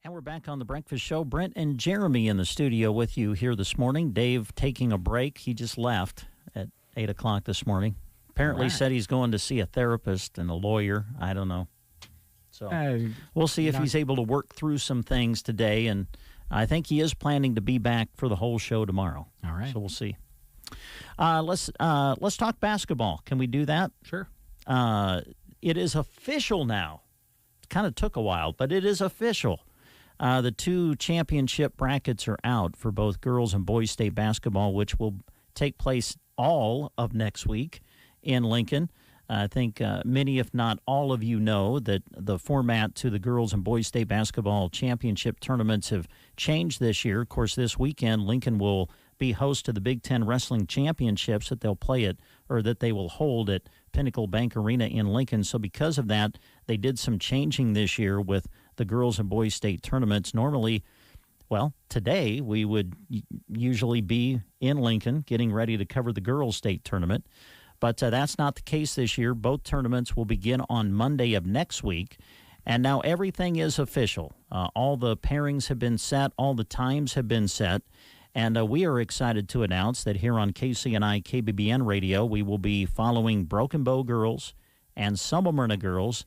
[SPEAKER 2] And we're back on the Breakfast Show. Brent and Jeremy in the studio with you here this morning. Dave taking a break. He just left at 8 o'clock this morning. Apparently said he's going to see a therapist and a lawyer. I don't know. So we'll see if he's able to work through some things today. And I think he is planning to be back for the whole show tomorrow.
[SPEAKER 9] All right.
[SPEAKER 2] So we'll see. Let's talk basketball. Can we do that?
[SPEAKER 9] Sure.
[SPEAKER 2] It is official now. It kind of took a while, but it is official. The 2 championship brackets are out for both girls and boys state basketball, which will take place all of next week in Lincoln. I think many, if not all of you, know that the format to the girls and boys state basketball championship tournaments have changed this year. Of course, this weekend, Lincoln will be host to the Big Ten Wrestling Championships that they'll play at, or that they will hold at Pinnacle Bank Arena in Lincoln. So because of that, they did some changing this year with the girls and boys state tournaments. Normally, well, today we would usually be in Lincoln getting ready to cover the girls state tournament. But that's not the case this year. Both tournaments will begin on Monday of next week. And now everything is official. All the pairings have been set. All the times have been set. And we are excited to announce that here on KCNI KBBN Radio, we will be following Broken Bow girls and Summer Myrna girls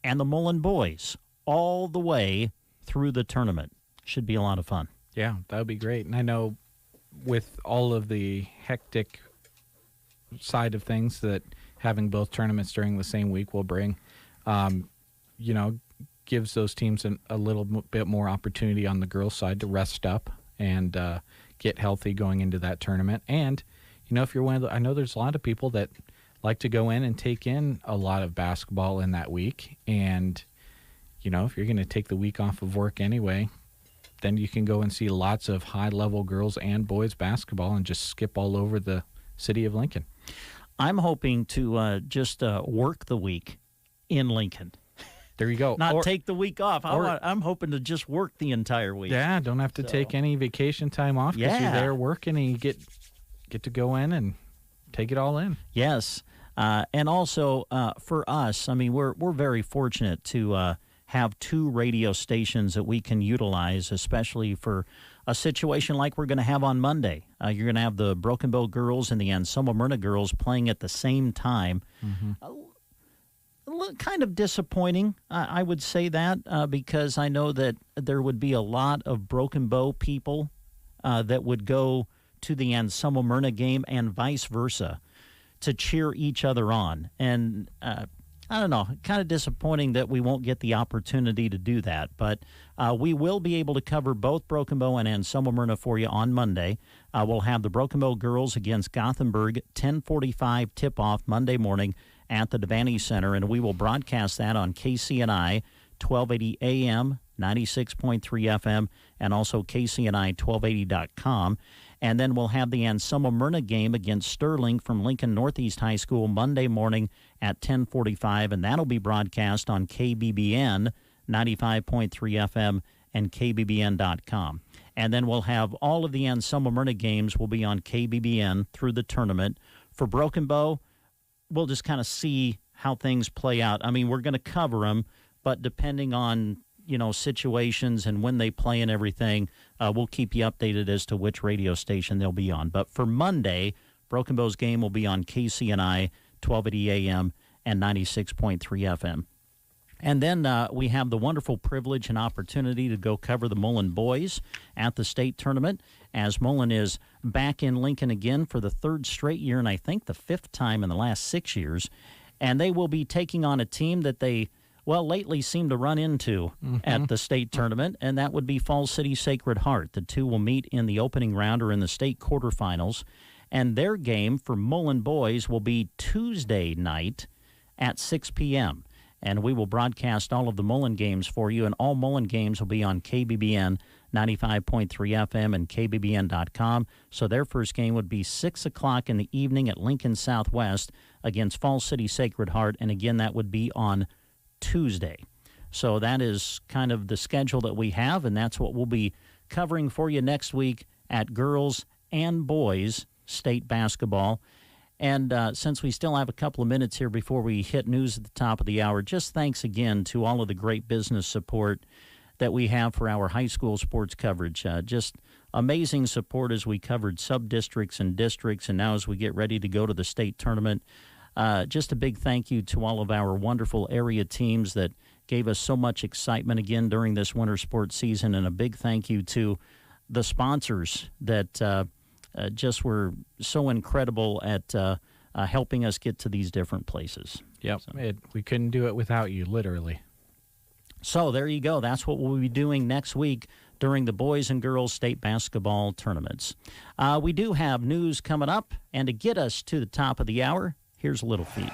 [SPEAKER 2] and the Mullen boys all the way through the tournament. Should be a lot of fun.
[SPEAKER 9] Yeah, that would be great. And I know with all of the hectic side of things that having both tournaments during the same week will bring, gives those teams a little bit more opportunity on the girls' side to rest up and get healthy going into that tournament. And, if you're one of I know there's a lot of people that like to go in and take in a lot of basketball in that week. And, if you're going to take the week off of work anyway, then you can go and see lots of high-level girls and boys basketball and just skip all over the city of Lincoln.
[SPEAKER 2] I'm hoping to just work the week in Lincoln.
[SPEAKER 9] There you go.
[SPEAKER 2] Not take the week off. I'm hoping to just work the entire week.
[SPEAKER 9] Yeah, don't have to take any vacation time off because you're there working and you get to go in and take it all in.
[SPEAKER 2] Yes. And also for us, I mean, we're very fortunate to have 2 radio stations that we can utilize, especially for a situation like we're going to have on Monday. You're going to have the Broken Bow girls and the Anselmo Myrna girls playing at the same time. Kind of disappointing, I would say that, because I know that there would be a lot of Broken Bow people that would go to the Anselmo Myrna game and vice versa to cheer each other on. And I don't know, kind of disappointing that we won't get the opportunity to do that. But we will be able to cover both Broken Bow and Anselmo Myrna for you on Monday. We'll have the Broken Bow girls against Gothenburg, 10:45 tip-off Monday morning at the Devaney Center, and we will broadcast that on KCNI 1280 AM, 96.3 FM, and also KCNI1280.com. And then we'll have the Anselmo Myrna game against Sterling from Lincoln Northeast High School Monday morning at 10:45, and that'll be broadcast on KBBN 95.3 FM and KBBN.com. And then we'll have all of the Anselmo Myrna games will be on KBBN through the tournament. For Broken Bow, we'll just kind of see how things play out. I mean, we're going to cover them, but depending on situations and when they play and everything, we'll keep you updated as to which radio station they'll be on. But for Monday, Broken Bow's game will be on KCNI 1280 AM and 96.3 FM. And then we have the wonderful privilege and opportunity to go cover the Mullen boys at the state tournament, as Mullen is back in Lincoln again for the 3rd straight year, and I think the 5th time in the last 6 years. And they will be taking on a team that they lately seem to run into at the state tournament, and that would be Falls City Sacred Heart. The 2 will meet in the opening round or in the state quarterfinals, and their game for Mullen boys will be Tuesday night at 6 p.m., and we will broadcast all of the Mullen games for you, and all Mullen games will be on KBBN 95.3 FM and KBBN.com. So their first game would be 6 o'clock in the evening at Lincoln Southwest against Falls City Sacred Heart, and again, that would be on Tuesday. So that is kind of the schedule that we have, and that's what we'll be covering for you next week at girls and boys state basketball. And since we still have a couple of minutes here before we hit news at the top of the hour, just thanks again to all of the great business support that we have for our high school sports coverage. Just amazing support as we covered sub-districts and districts, and now as we get ready to go to the state tournament. Just a big thank you to all of our wonderful area teams that gave us so much excitement again during this winter sports season, and a big thank you to the sponsors that just were so incredible at helping us get to these different places.
[SPEAKER 9] Yep, we couldn't do it without you, literally.
[SPEAKER 2] So there you go. That's what we'll be doing next week during the boys and girls state basketball tournaments. We do have news coming up, and to get us to the top of the hour, here's a little feed.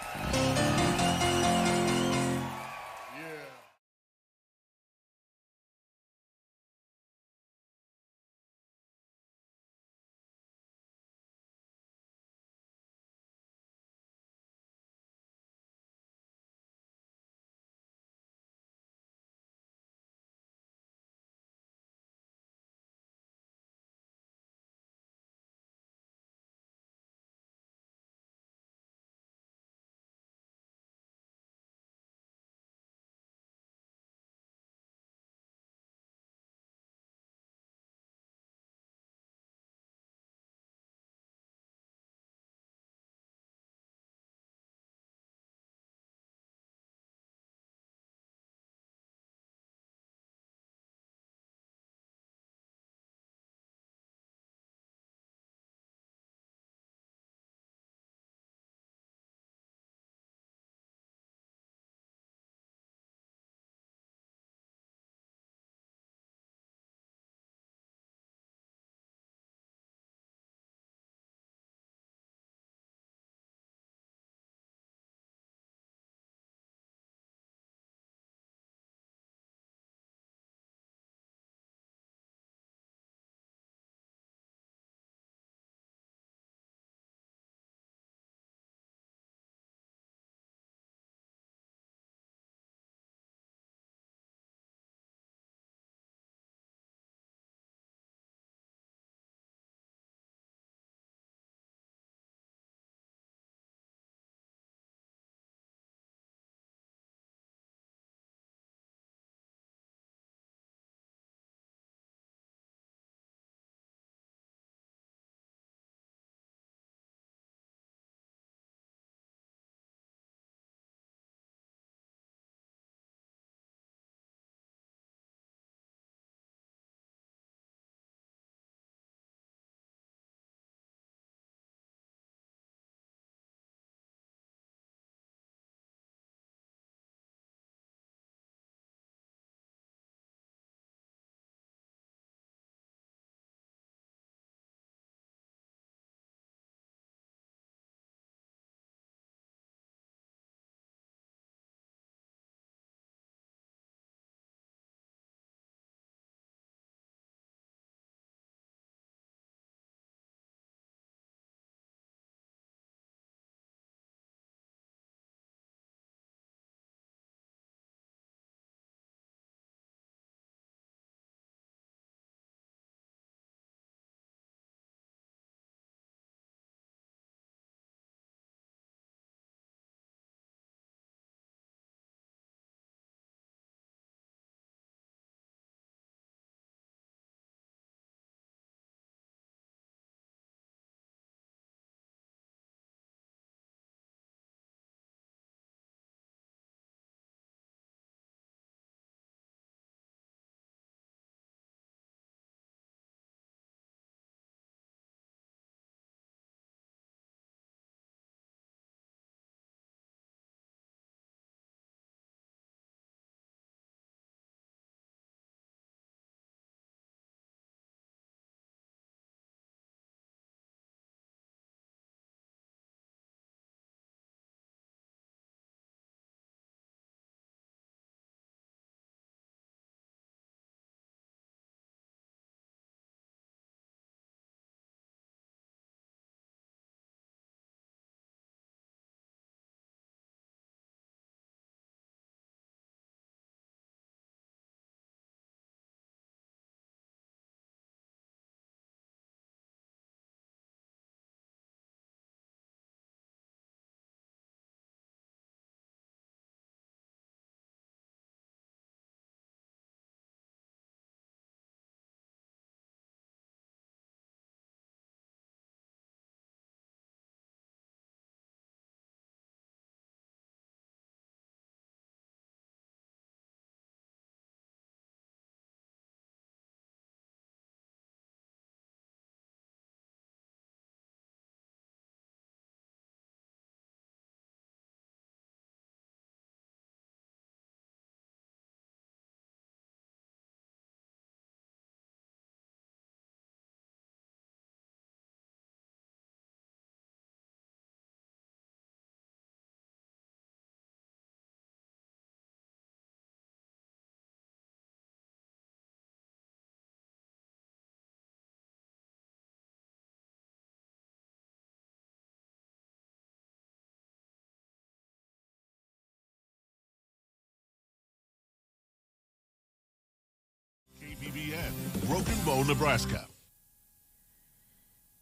[SPEAKER 17] Broken Bow, Nebraska.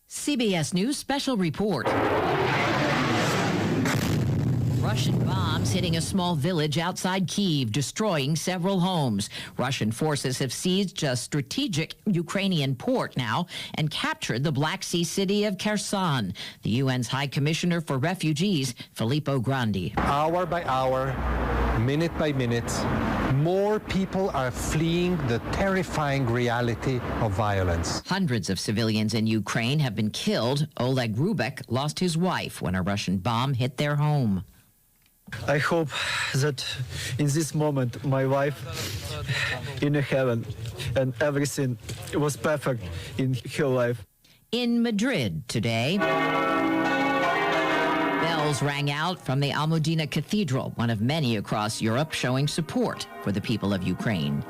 [SPEAKER 18] CBS News Special Report. Russian bombs hitting a small village outside Kyiv, destroying several homes. Russian forces have seized a strategic Ukrainian port now and captured the Black Sea city of Kherson. The UN's High Commissioner for Refugees, Filippo Grandi.
[SPEAKER 19] Hour by hour, minute by minute, more people are fleeing the terrifying reality of violence.
[SPEAKER 18] Hundreds of civilians in Ukraine have been killed. Oleg Rubek lost his wife when a Russian bomb hit their home.
[SPEAKER 20] I hope that in this moment my wife in heaven and everything was perfect in her life.
[SPEAKER 18] In Madrid today, bells rang out from the Almudena Cathedral, one of many across Europe showing support for the people of Ukraine.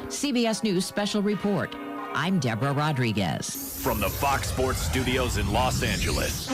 [SPEAKER 18] CBS News Special Report. I'm Deborah Rodriguez.
[SPEAKER 6] From the Fox Sports Studios in Los Angeles,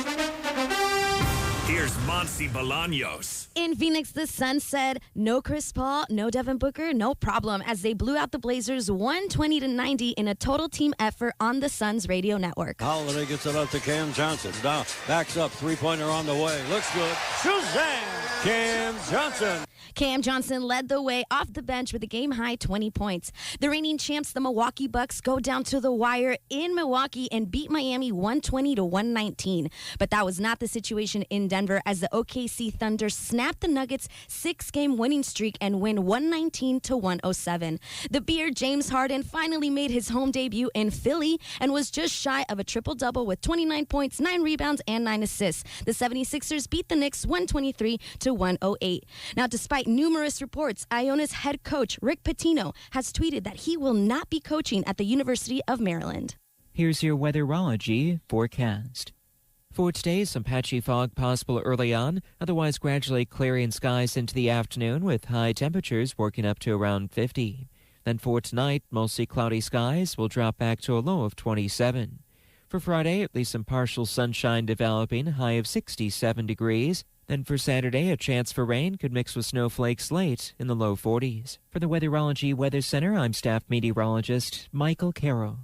[SPEAKER 6] here's Monsi Bolaños.
[SPEAKER 21] In Phoenix, the Sun said no Chris Paul, no Devin Booker, no problem, as they blew out the Blazers 120-90 in a total team effort on the Suns radio network.
[SPEAKER 22] Holiday gets it up to Cam Johnson. Now backs up, three-pointer on the way. Looks good. Suzanne! Cam Johnson.
[SPEAKER 21] Cam Johnson led the way off the bench with a game-high 20 points. The reigning champs, the Milwaukee Bucks, go down to the wire in Milwaukee and beat Miami 120-119. But that was not the situation in Denver, as the OKC Thunder snapped the Nuggets' 6-game winning streak and win 119-107. The Beard, James Harden, finally made his home debut in Philly and was just shy of a triple-double with 29 points, 9 rebounds, and 9 assists. The 76ers beat the Knicks 123-108. Now, despite numerous reports, Iona's head coach, Rick Pitino, has tweeted that he will not be coaching at the University of Maryland.
[SPEAKER 8] Here's your weatherology forecast. For today, some patchy fog possible early on, otherwise gradually clearing skies into the afternoon with high temperatures working up to around 50. Then for tonight, mostly cloudy skies will drop back to a low of 27. For Friday, at least some partial sunshine developing, high of 67 degrees. Then for Saturday, a chance for rain could mix with snowflakes late in the low 40s. For the Weatherology Weather Center, I'm staff meteorologist Michael Carroll.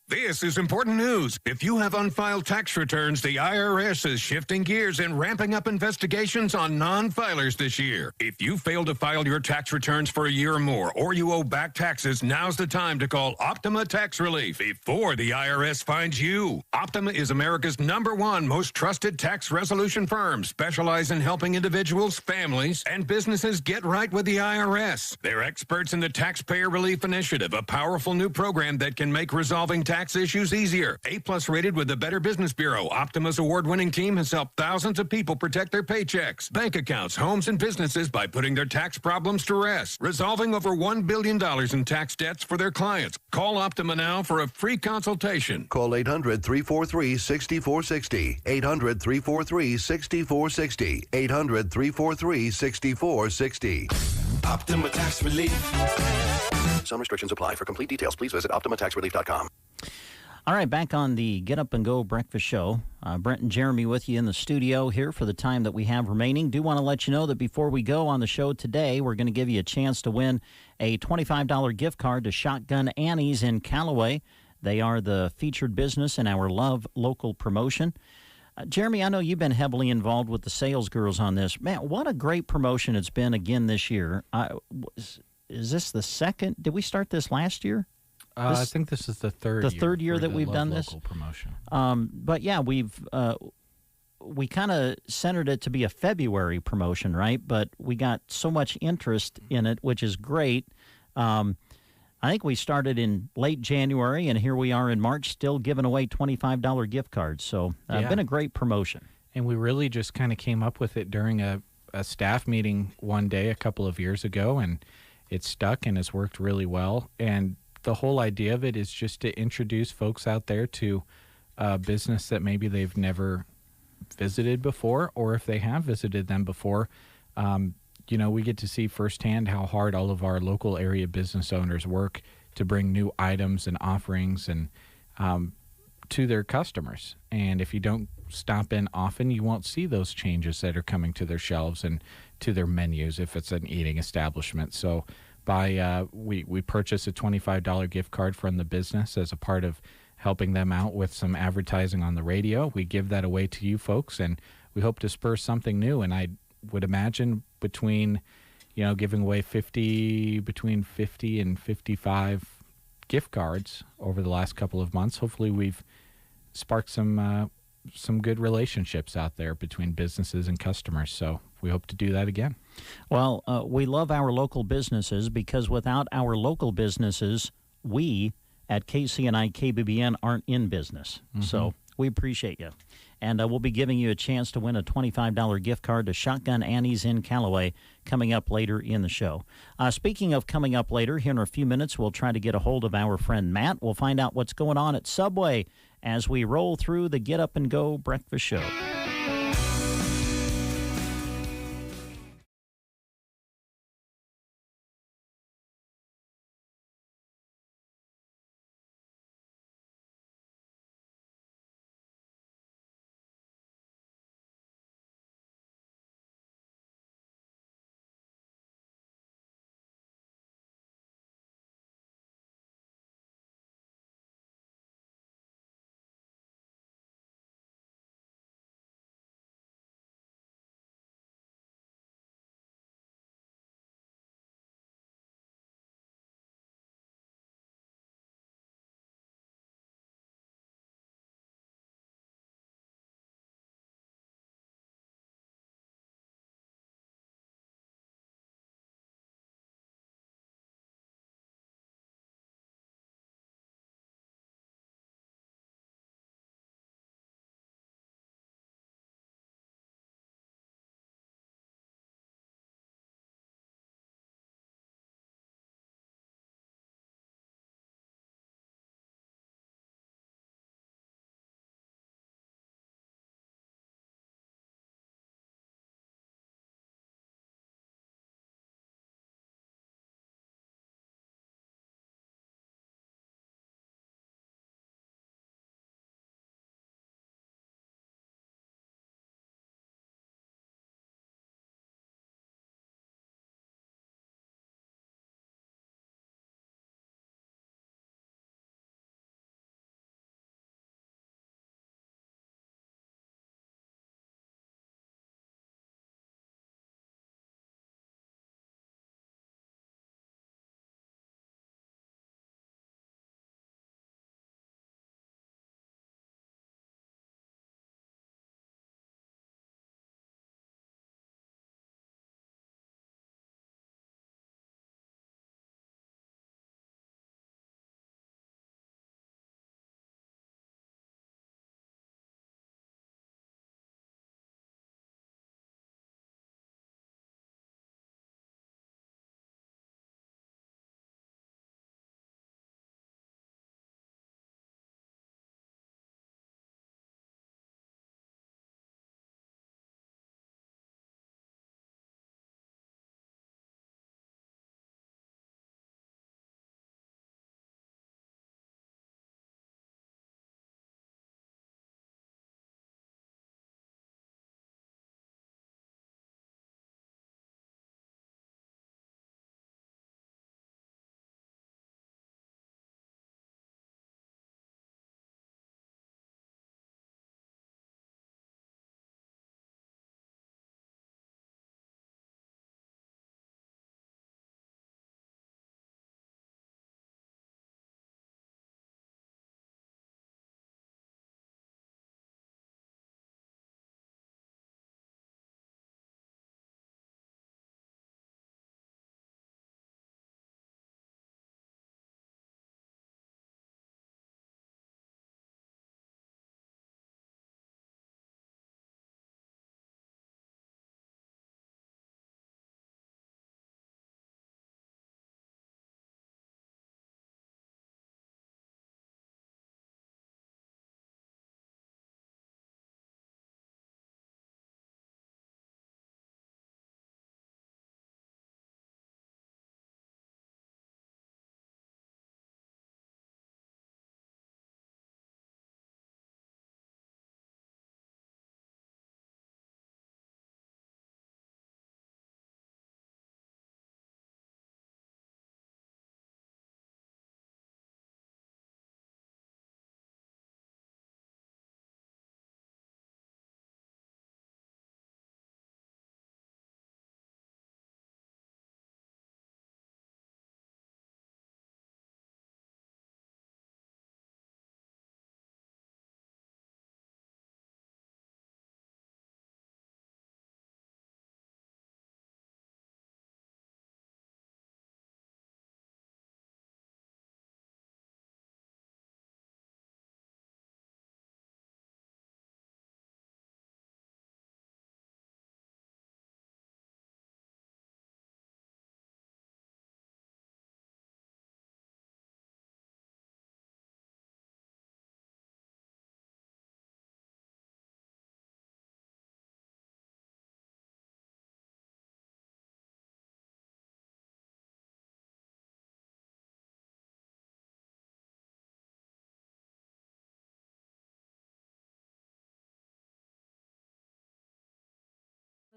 [SPEAKER 23] This is important news. If you have unfiled tax returns, the IRS is shifting gears and ramping up investigations on non-filers this year. If you fail to file your tax returns for a year or more, or you owe back taxes, now's the time to call Optima Tax Relief before the IRS finds you. Optima is America's #1 most trusted tax resolution firm, specialized in helping individuals, families, and businesses get right with the IRS. They're experts in the Taxpayer Relief Initiative, a powerful new program that can make resolving tax issues easier. A+ rated with the Better Business Bureau, Optima's award-winning team has helped thousands of people protect their paychecks, bank accounts, homes, and businesses by putting their tax problems to rest, resolving over $1 billion in tax debts for their clients. Call Optima now for a free consultation.
[SPEAKER 24] Call 800-343-6460. 800-343-6460. 800-343-6460.
[SPEAKER 25] Optima Tax Relief.
[SPEAKER 24] Some restrictions apply. For complete details, please visit OptimaTaxRelief.com.
[SPEAKER 2] All right, back on the Get Up and Go Breakfast Show. Brent and Jeremy with you in the studio here for the time that we have remaining. Do want to let you know that before we go on the show today, we're going to give you a chance to win a $25 gift card to Shotgun Annie's in Callaway. They are the featured business in our Love Local promotion. Jeremy, I know you've been heavily involved with the sales girls on this. Man, what a great promotion it's been again this year. Is this the second? Did we start this last year?
[SPEAKER 9] I think this is the third
[SPEAKER 2] year that we've done this
[SPEAKER 9] promotion.
[SPEAKER 2] But yeah, we kind of centered it to be a February promotion, right? But we got so much interest in it, which is great. I think we started in late January, and here we are in March, still giving away $25 gift cards. So it's been a great promotion.
[SPEAKER 9] And we really just kind of came up with it during a staff meeting one day a couple of years ago, and it stuck and has worked really well. And the whole idea of it is just to introduce folks out there to a business that maybe they've never visited before, or if they have visited them before, we get to see firsthand how hard all of our local area business owners work to bring new items and offerings and to their customers. And if you don't stop in often, you won't see those changes that are coming to their shelves and to their menus if it's an eating establishment. So by we purchase a $25 gift card from the business as a part of helping them out with some advertising on the radio. We give that away to you folks, and we hope to spur something new. And I would imagine between, giving away between 50 and 55 gift cards over the last couple of months. Hopefully we've sparked some good relationships out there between businesses and customers. So we hope to do that again.
[SPEAKER 2] Well, we love our local businesses because without our local businesses, we at KCNI KBBN aren't in business.
[SPEAKER 9] Mm-hmm.
[SPEAKER 2] So we appreciate you. And we'll be giving you a chance to win a $25 gift card to Shotgun Annie's in Callaway coming up later in the show. Speaking of coming up later, here in a few minutes, we'll try to get a hold of our friend Matt. We'll find out what's going on at Subway as we roll through the Get Up and Go breakfast show.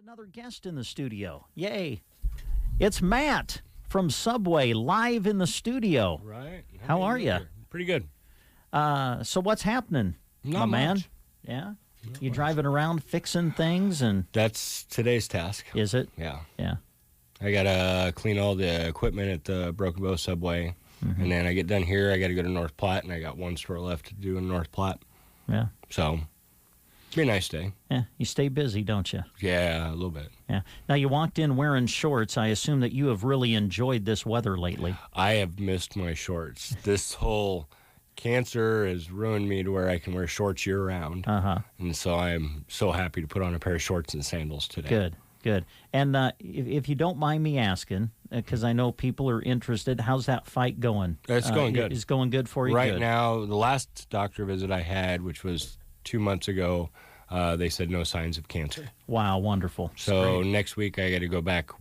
[SPEAKER 2] Another guest in the studio. Yay. It's Matt from Subway live in the studio.
[SPEAKER 1] Right.
[SPEAKER 2] How are you?
[SPEAKER 1] Pretty good.
[SPEAKER 2] So what's happening,
[SPEAKER 1] Not
[SPEAKER 2] my man?
[SPEAKER 1] much.
[SPEAKER 2] Yeah? You driving around fixing things? And
[SPEAKER 1] That's today's task.
[SPEAKER 2] Is it?
[SPEAKER 1] Yeah.
[SPEAKER 2] Yeah.
[SPEAKER 1] I got to clean all the equipment at the Broken Bow Subway. And then I get done here, I got to go to North Platte, and I got one store left to do in North Platte.
[SPEAKER 2] Yeah.
[SPEAKER 1] So, be a nice day.
[SPEAKER 2] Yeah. You stay busy, don't you?
[SPEAKER 1] Yeah, a little bit.
[SPEAKER 2] Yeah. Now, you walked in wearing shorts. I assume that you have really enjoyed this weather lately.
[SPEAKER 1] I have missed my shorts. This whole cancer has ruined me to where I can wear shorts year-round.
[SPEAKER 2] Uh-huh.
[SPEAKER 1] And so I'm so happy to put on a pair of shorts and sandals today.
[SPEAKER 2] Good. Good. And if you don't mind me asking, because I know people are interested, how's that fight going?
[SPEAKER 1] It's going good.
[SPEAKER 2] It's going good for you?
[SPEAKER 1] Right
[SPEAKER 2] Good.
[SPEAKER 1] now, the last doctor visit I had, which was 2 months ago, they said no signs of cancer.
[SPEAKER 2] Wow, wonderful.
[SPEAKER 1] So next week I got to go back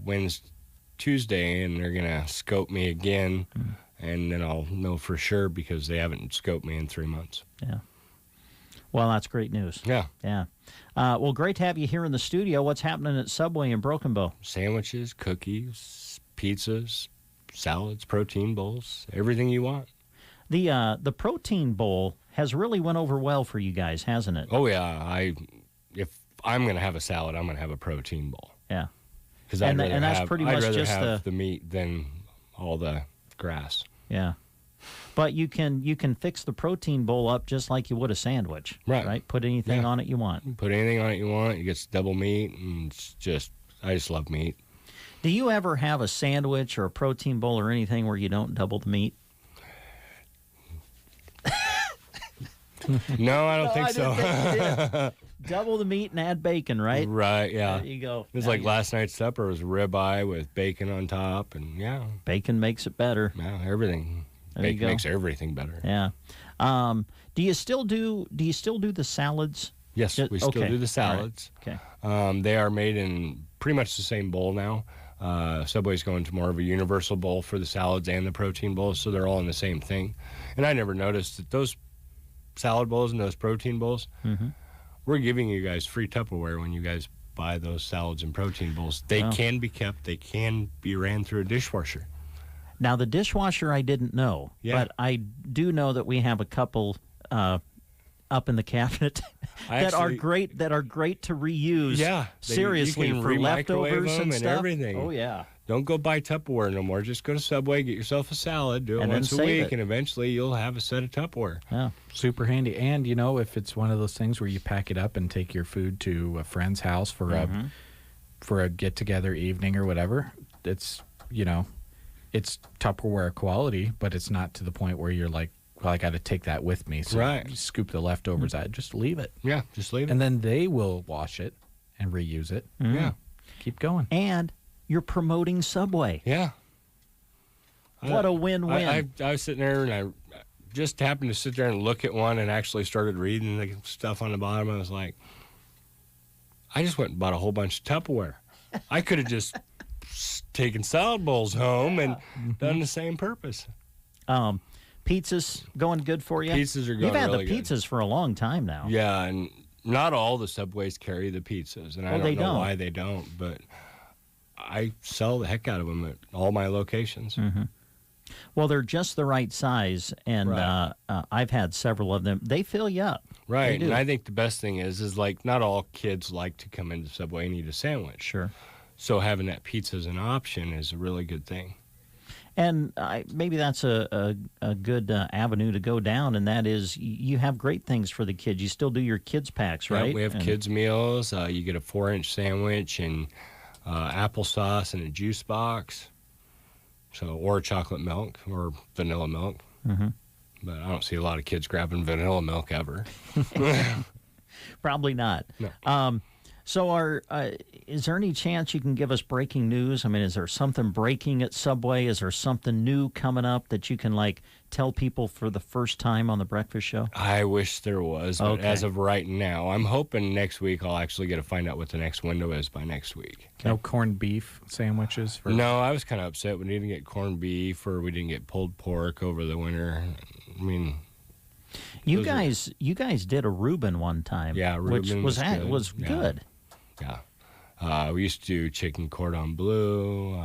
[SPEAKER 1] Tuesday, and they're going to scope me again, and then I'll know for sure because they haven't scoped me in 3 months.
[SPEAKER 2] Yeah. Well, that's great news.
[SPEAKER 1] Yeah.
[SPEAKER 2] Yeah. Well, great to have you here in the studio. What's happening at Subway in Broken Bow?
[SPEAKER 1] Sandwiches, cookies, pizzas, salads, protein bowls, everything you want.
[SPEAKER 2] The protein bowl has really went over well for you guys, hasn't it?
[SPEAKER 1] Oh, yeah. If I'm going to have a salad, I'm going to have a protein bowl.
[SPEAKER 2] Yeah.
[SPEAKER 1] Because I'd rather
[SPEAKER 2] that's
[SPEAKER 1] have,
[SPEAKER 2] pretty
[SPEAKER 1] I'd
[SPEAKER 2] much
[SPEAKER 1] rather
[SPEAKER 2] just
[SPEAKER 1] have the meat than all the grass.
[SPEAKER 2] Yeah. But you can fix the protein bowl up just like you would a sandwich. Right? Put anything on it you want.
[SPEAKER 1] Put anything on it you want. You get double meat, and I just love meat.
[SPEAKER 2] Do you ever have a sandwich or a protein bowl or anything where you don't double the meat?
[SPEAKER 1] No, I don't think so.
[SPEAKER 2] Double the meat and add bacon, right?
[SPEAKER 1] Right, yeah.
[SPEAKER 2] There you go.
[SPEAKER 1] It was like last night's supper was ribeye with bacon on top, and yeah.
[SPEAKER 2] Bacon makes it better.
[SPEAKER 1] Yeah, everything.
[SPEAKER 2] There you
[SPEAKER 1] Bacon
[SPEAKER 2] go.
[SPEAKER 1] makes everything better.
[SPEAKER 2] Yeah. Do you still do the salads?
[SPEAKER 1] Yes, we still do the salads.
[SPEAKER 2] All right. Okay.
[SPEAKER 1] They are made in pretty much the same bowl now. Subway's going to more of a universal bowl for the salads and the protein bowls, so they're all in the same thing. And I never noticed that those salad bowls and those protein bowls, we're giving you guys free Tupperware when you guys buy those salads and protein bowls. They can be kept. They can be ran through a dishwasher.
[SPEAKER 2] Now, the dishwasher I didn't know, but I do know that we have a couple up in the cabinet that are great to reuse.
[SPEAKER 1] Yeah,
[SPEAKER 2] seriously,
[SPEAKER 1] you can
[SPEAKER 2] for leftovers
[SPEAKER 1] them
[SPEAKER 2] and stuff.
[SPEAKER 1] everything.
[SPEAKER 2] Oh yeah.
[SPEAKER 1] Don't go buy Tupperware no more. Just go to Subway, get yourself a salad, do it
[SPEAKER 2] And
[SPEAKER 1] once a
[SPEAKER 2] then save
[SPEAKER 1] week,
[SPEAKER 2] it.
[SPEAKER 1] and eventually you'll have a set of Tupperware.
[SPEAKER 2] Yeah,
[SPEAKER 9] super handy. And if it's one of those things where you pack it up and take your food to a friend's house for a get together evening or whatever, it's it's Tupperware quality, but it's not to the point where you're like, well, I got to take that with me. So you scoop the leftovers out. Just leave it.
[SPEAKER 1] Yeah, just leave it.
[SPEAKER 9] And then they will wash it and reuse it.
[SPEAKER 1] Yeah.
[SPEAKER 9] Keep going.
[SPEAKER 2] And you're promoting Subway.
[SPEAKER 1] Yeah.
[SPEAKER 2] What a win-win.
[SPEAKER 1] I was sitting there, and I just happened to sit there and look at one and actually started reading the stuff on the bottom. I was like, I just went and bought a whole bunch of Tupperware. I could have just taken salad bowls home and done the same purpose.
[SPEAKER 2] Pizzas going good for you?
[SPEAKER 1] Pizzas are going
[SPEAKER 2] You've had
[SPEAKER 1] really
[SPEAKER 2] the pizzas for a long time now.
[SPEAKER 1] Yeah, and not all the Subways carry the pizzas, and I don't know why they don't, but I sell the heck out of them at all my locations.
[SPEAKER 2] Well, they're just the right size, and I've had several of them. They fill you up.
[SPEAKER 1] Right, and I think the best thing is like not all kids like to come into Subway and eat a sandwich.
[SPEAKER 2] Sure.
[SPEAKER 1] So having that pizza as an option is a really good thing.
[SPEAKER 2] And maybe that's a good avenue to go down, and that is you have great things for the kids. You still do your kids packs, right?
[SPEAKER 1] Yeah, we have kids meals. You get a 4-inch sandwich and applesauce and a juice box. Or chocolate milk or vanilla milk. But I don't see a lot of kids grabbing vanilla milk ever.
[SPEAKER 2] Probably not.
[SPEAKER 1] No.
[SPEAKER 2] So is there any chance you can give us breaking news? I mean, is there something breaking at Subway? Is there something new coming up that you can tell people for the first time on the breakfast show?
[SPEAKER 1] I wish there was, but as of right now, I'm hoping next week I'll actually get to find out what the next window is by next week.
[SPEAKER 9] No corned beef sandwiches?
[SPEAKER 1] No, I was kind of upset we didn't get corned beef or we didn't get pulled pork over the winter. I mean...
[SPEAKER 2] You guys did a Reuben one time.
[SPEAKER 1] Yeah, Reuben
[SPEAKER 2] which was
[SPEAKER 1] good.
[SPEAKER 2] good.
[SPEAKER 1] Yeah. We used to do chicken cordon bleu.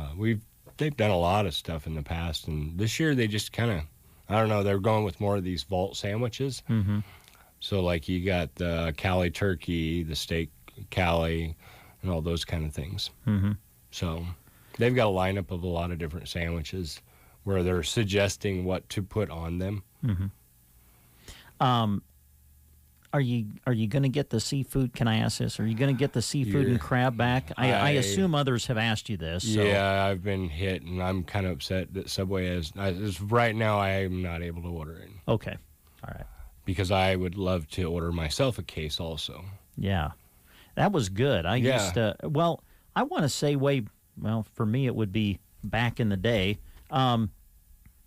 [SPEAKER 1] They've done a lot of stuff in the past, and this year they just kind of, I don't know, they're going with more of these vault sandwiches.
[SPEAKER 2] Mm-hmm.
[SPEAKER 1] So like you got the Cali turkey, the steak Cali, and all those kind of things.
[SPEAKER 2] Mm-hmm.
[SPEAKER 1] So they've got a lineup of a lot of different sandwiches where they're suggesting what to put on them.
[SPEAKER 2] Mm-hmm. Are you going to get the seafood? Can I ask this? Are you going to get the seafood and crab back? I assume others have asked you this. So.
[SPEAKER 1] Yeah, I've been hit, and I'm kind of upset that Subway is right now. I am not able to order it.
[SPEAKER 2] Okay, all right.
[SPEAKER 1] Because I would love to order myself a case also.
[SPEAKER 2] Yeah, that was good. I used to. Well, I want to say for me it would be back in the day.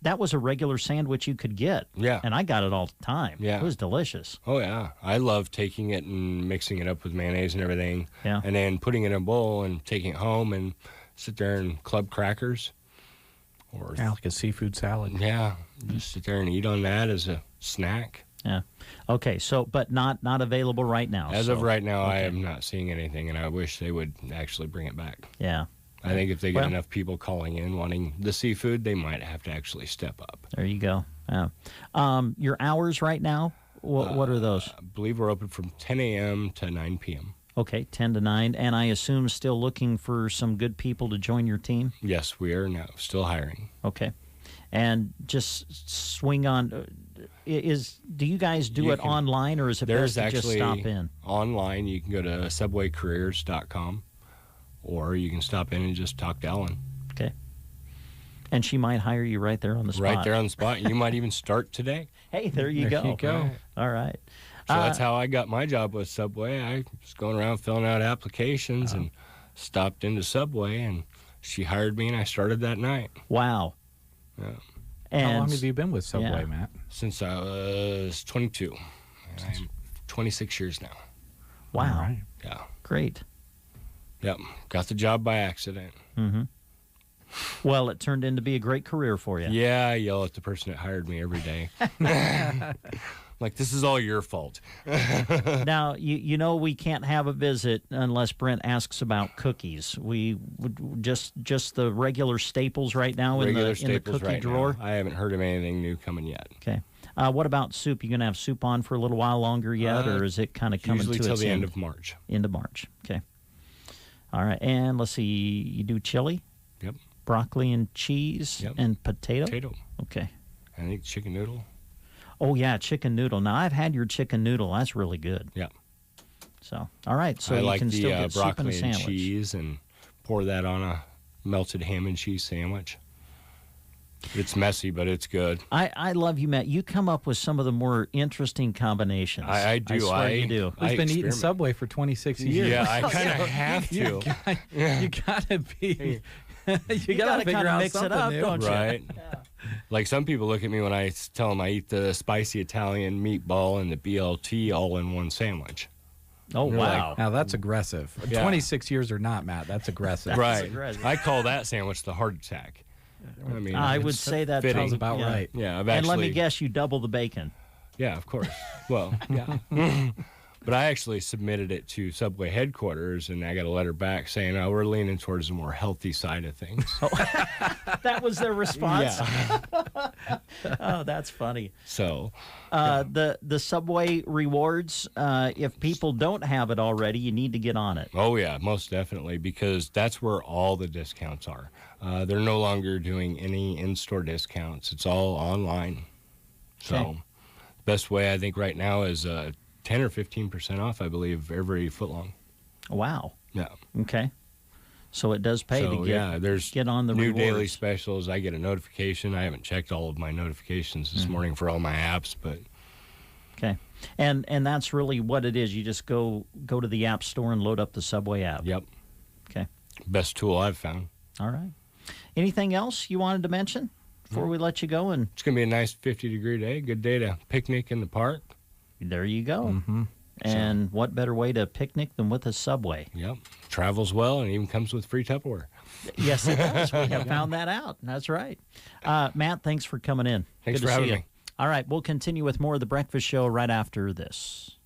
[SPEAKER 2] That was a regular sandwich you could get.
[SPEAKER 1] Yeah.
[SPEAKER 2] And I got it all the time.
[SPEAKER 1] Yeah.
[SPEAKER 2] It was delicious.
[SPEAKER 1] Oh, yeah. I love taking it and mixing it up with mayonnaise and everything.
[SPEAKER 2] Yeah.
[SPEAKER 1] And then putting it in a bowl and taking it home and sit there and club crackers. Or
[SPEAKER 9] like a seafood salad.
[SPEAKER 1] Yeah. Just sit there and eat on that as a snack.
[SPEAKER 2] Yeah. Okay. So, but not available right now.
[SPEAKER 1] As of right now, I am not seeing anything, and I wish they would actually bring it back.
[SPEAKER 2] Yeah.
[SPEAKER 1] I think if they get enough people calling in wanting the seafood, they might have to actually step up.
[SPEAKER 2] There you go. Yeah. Your hours right now, what are those?
[SPEAKER 1] I believe we're open from 10 a.m. to 9 p.m.
[SPEAKER 2] Okay, 10 to 9. And I assume still looking for some good people to join your team?
[SPEAKER 1] Yes, we are now still hiring.
[SPEAKER 2] Okay. And just swing on. Do you guys do it online, or is it best to just stop in?
[SPEAKER 1] Online. You can go to subwaycareers.com. Or you can stop in and just talk to Ellen.
[SPEAKER 2] Okay. And she might hire you right there on the spot.
[SPEAKER 1] Right there on the spot. You might even start today.
[SPEAKER 2] Hey, there you go.
[SPEAKER 1] There you go.
[SPEAKER 2] All right.
[SPEAKER 1] So that's how I got my job with Subway. I was going around filling out applications and stopped into Subway, and she hired me, and I started that night.
[SPEAKER 2] Wow.
[SPEAKER 1] Yeah.
[SPEAKER 2] And
[SPEAKER 9] how long have you been with Subway, Matt?
[SPEAKER 1] Since I was 22. I'm 26 years now.
[SPEAKER 2] Wow.
[SPEAKER 9] Right.
[SPEAKER 1] Yeah.
[SPEAKER 2] Great.
[SPEAKER 1] Yep. Got the job by accident.
[SPEAKER 2] Mm-hmm. Well, it turned into be a great career for you.
[SPEAKER 1] Yeah, I yell at the person that hired me every day. Like, this is all your fault.
[SPEAKER 2] Now, you know we can't have a visit unless Brent asks about cookies. We would just the regular staples right now in the cookie drawer.
[SPEAKER 1] Now. I haven't heard of anything new coming yet.
[SPEAKER 2] Okay. What about soup? You going to have soup on for a little while longer yet, or is it kind of coming to its end?
[SPEAKER 1] Usually till the end of March.
[SPEAKER 2] End of March. Okay. All right. And let's see. You do chili?
[SPEAKER 1] Yep.
[SPEAKER 2] Broccoli and cheese and potato?
[SPEAKER 1] Potato.
[SPEAKER 2] Okay.
[SPEAKER 1] I think chicken noodle.
[SPEAKER 2] Oh, yeah, chicken noodle. Now, I've had your chicken noodle. That's really good.
[SPEAKER 1] Yeah.
[SPEAKER 2] So, all right. So
[SPEAKER 1] I
[SPEAKER 2] you
[SPEAKER 1] like
[SPEAKER 2] can still get soup and a
[SPEAKER 1] broccoli and
[SPEAKER 2] sandwich.
[SPEAKER 1] cheese and pour that on a melted ham and cheese sandwich. It's messy, but it's good.
[SPEAKER 2] I love you, Matt. You come up with some of the more interesting combinations.
[SPEAKER 1] I do.
[SPEAKER 2] I swear you do.
[SPEAKER 9] We've been eating Subway for 26 years.
[SPEAKER 1] Yeah, I kind of have to.
[SPEAKER 9] You gotta be. You
[SPEAKER 2] gotta
[SPEAKER 9] figure out
[SPEAKER 2] mix it up,
[SPEAKER 9] new.
[SPEAKER 2] don't you?
[SPEAKER 1] Right. Like some people look at me when I tell them I eat the spicy Italian meatball and the BLT all in one sandwich.
[SPEAKER 2] Oh, wow.
[SPEAKER 9] Like, now that's aggressive.
[SPEAKER 1] Yeah.
[SPEAKER 9] 26 years or not, Matt, that's aggressive.
[SPEAKER 1] Right. I call that sandwich the heart attack. I mean,
[SPEAKER 2] I would say that
[SPEAKER 1] sounds
[SPEAKER 9] about right.
[SPEAKER 1] Yeah,
[SPEAKER 2] and let me guess, you double the bacon.
[SPEAKER 1] Yeah, of course. Well, yeah. But I actually submitted it to Subway headquarters, and I got a letter back saying, "Oh, we're leaning towards the more healthy side of things."
[SPEAKER 2] That was their response.
[SPEAKER 1] Yeah.
[SPEAKER 2] Oh, that's funny.
[SPEAKER 1] So,
[SPEAKER 2] the Subway rewards. If people don't have it already, you need to get on it.
[SPEAKER 1] Oh yeah, most definitely, because that's where all the discounts are. They're no longer doing any in-store discounts. It's all online. So,
[SPEAKER 2] Okay.
[SPEAKER 1] best way I think right now is 10 or 15% off, I believe, every footlong.
[SPEAKER 2] Wow.
[SPEAKER 1] Yeah.
[SPEAKER 2] Okay. So it does pay to get on the
[SPEAKER 1] new
[SPEAKER 2] rewards.
[SPEAKER 1] daily specials. I get a notification. I haven't checked all of my notifications this morning for all my apps, but
[SPEAKER 2] okay. And that's really what it is. You just go to the App Store and load up the Subway app.
[SPEAKER 1] Yep.
[SPEAKER 2] Okay.
[SPEAKER 1] Best tool I've found.
[SPEAKER 2] All right. Anything else you wanted to mention before we let you go? And
[SPEAKER 1] it's going to be a nice 50-degree day. Good day to picnic in the park.
[SPEAKER 2] There you go.
[SPEAKER 1] Mm-hmm.
[SPEAKER 2] And what better way to picnic than with a Subway?
[SPEAKER 1] Yep. Travels well and even comes with free Tupperware.
[SPEAKER 2] Yes, it does. We have found that out. That's right. Matt, thanks for coming in.
[SPEAKER 1] Thanks
[SPEAKER 2] Good
[SPEAKER 1] for
[SPEAKER 2] to
[SPEAKER 1] having
[SPEAKER 2] see you.
[SPEAKER 1] me.
[SPEAKER 2] All right, we'll continue with more of The Breakfast Show right after this.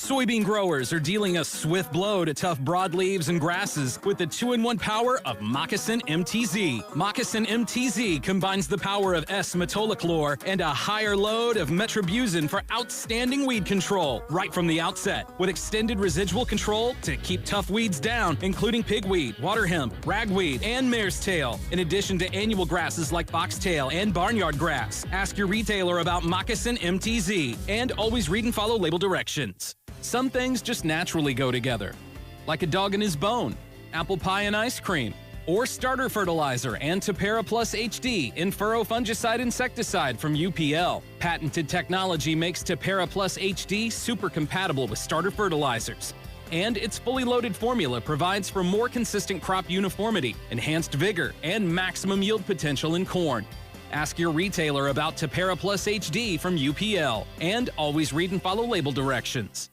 [SPEAKER 3] Soybean growers are dealing a swift blow to tough broadleaves and grasses with the 2-in-1 power of Moccasin MTZ. Moccasin MTZ combines the power of S-metolachlor and a higher load of metribuzin for outstanding weed control right from the outset, with extended residual control to keep tough weeds down, including pigweed, water hemp, ragweed, and mare's tail, in addition to annual grasses like foxtail and barnyard grass. Ask your retailer about Moccasin MTZ, and always read and follow label directions. Some things just naturally go together, like a dog and his bone, apple pie and ice cream, or starter fertilizer and Tapera Plus HD in furrow fungicide insecticide from UPL. Patented technology makes Tapera Plus HD super compatible with starter fertilizers. And its fully loaded formula provides for more consistent crop uniformity, enhanced vigor, and maximum yield potential in corn. Ask your retailer about Tapera Plus HD from UPL, and always read and follow label directions.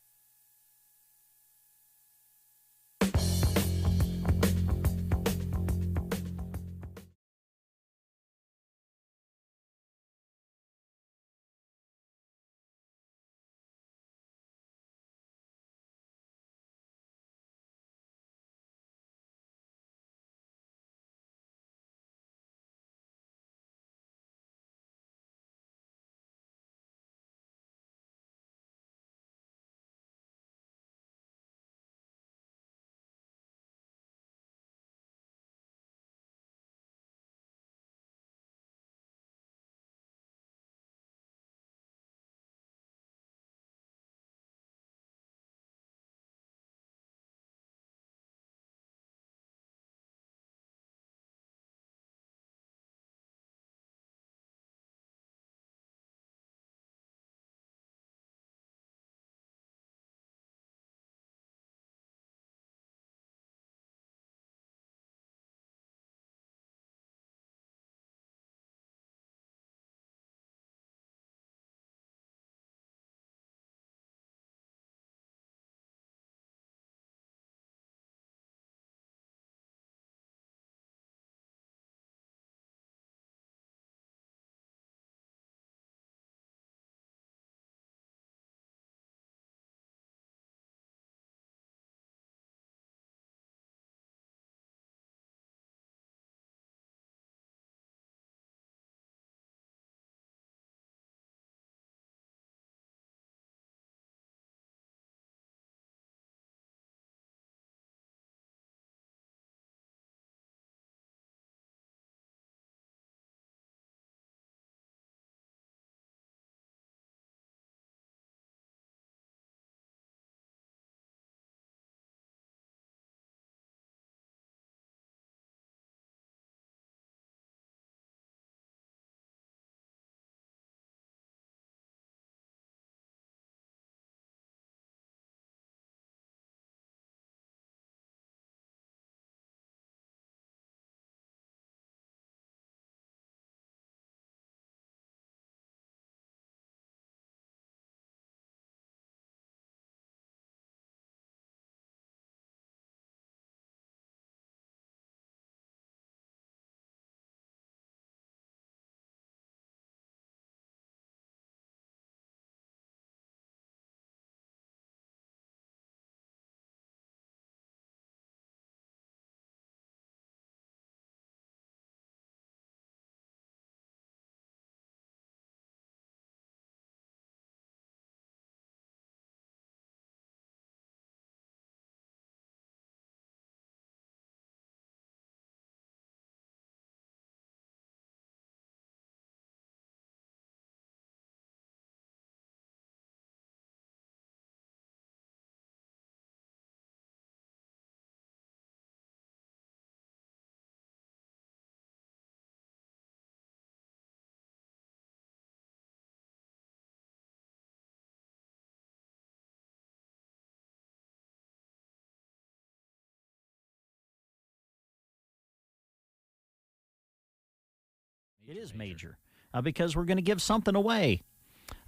[SPEAKER 2] It is major because we're going to give something away.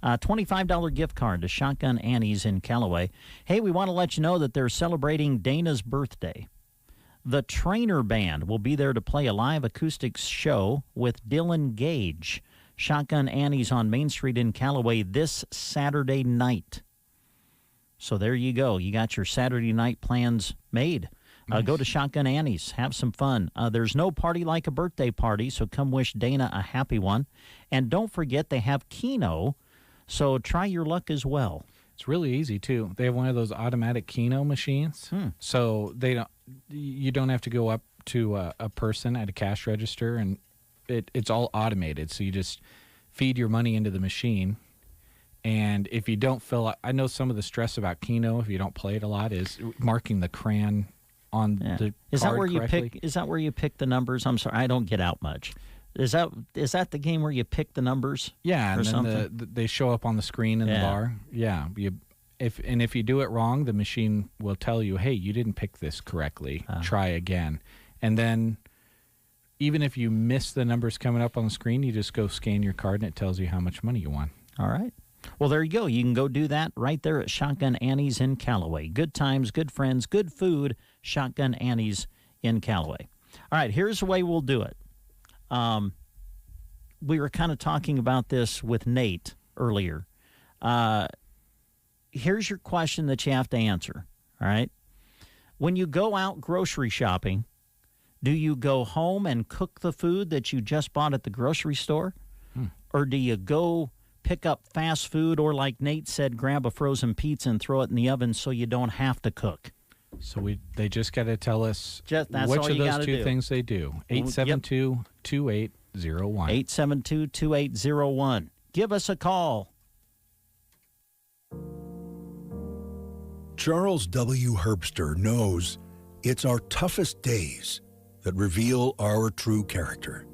[SPEAKER 2] A $25 gift card to Shotgun Annie's in Callaway. Hey, we want to let you know that they're celebrating Dana's birthday. The Trainer Band will be there to play a live acoustic show with Dylan Gage. Shotgun Annie's on Main Street in Callaway this Saturday night. So there you go. You got your Saturday night plans made. Go to Shotgun Annie's. Have some fun. There's no party like a birthday party, so come wish Dana a happy one. And don't forget they have Keno, so try your luck as well.
[SPEAKER 9] It's really easy, too. They have one of those automatic Keno machines, so you don't have to go up to a person at a cash register, and it's all automated. So you just feed your money into the machine, and if you don't fill out, I know some of the stress about Keno, if you don't play it a lot, is marking the crayon on the
[SPEAKER 2] Is
[SPEAKER 9] card
[SPEAKER 2] that where
[SPEAKER 9] correctly.
[SPEAKER 2] you pick? Is that where you pick the numbers? I'm sorry, I don't get out much. Is that the game where you pick the numbers?
[SPEAKER 9] Yeah,
[SPEAKER 2] or
[SPEAKER 9] and then
[SPEAKER 2] something?
[SPEAKER 9] they show up on the screen in the bar. Yeah, if you do it wrong, the machine will tell you, "Hey, you didn't pick this correctly. Try again." And then, even if you miss the numbers coming up on the screen, you just go scan your card, and it tells you how much money you won.
[SPEAKER 2] All right. Well, there you go. You can go do that right there at Shotgun Annie's in Callaway. Good times, good friends, good food. Shotgun Annie's in Callaway. All right, here's the way we'll do it. We were kind of talking about this with Nate earlier. Here's your question that you have to answer, all right? When you go out grocery shopping, do you go home and cook the food that you just bought at the grocery store? Or do you go pick up fast food, or like Nate said, grab a frozen pizza and throw it in the oven so you don't have to cook?
[SPEAKER 9] So they just got to tell us
[SPEAKER 2] that's
[SPEAKER 9] which
[SPEAKER 2] all
[SPEAKER 9] of
[SPEAKER 2] you
[SPEAKER 9] those
[SPEAKER 2] gotta
[SPEAKER 9] two
[SPEAKER 2] do.
[SPEAKER 9] things they do. 872-2801.
[SPEAKER 2] 872-2801. Give us a call.
[SPEAKER 4] Charles W. Herbster knows it's our toughest days that reveal our true character.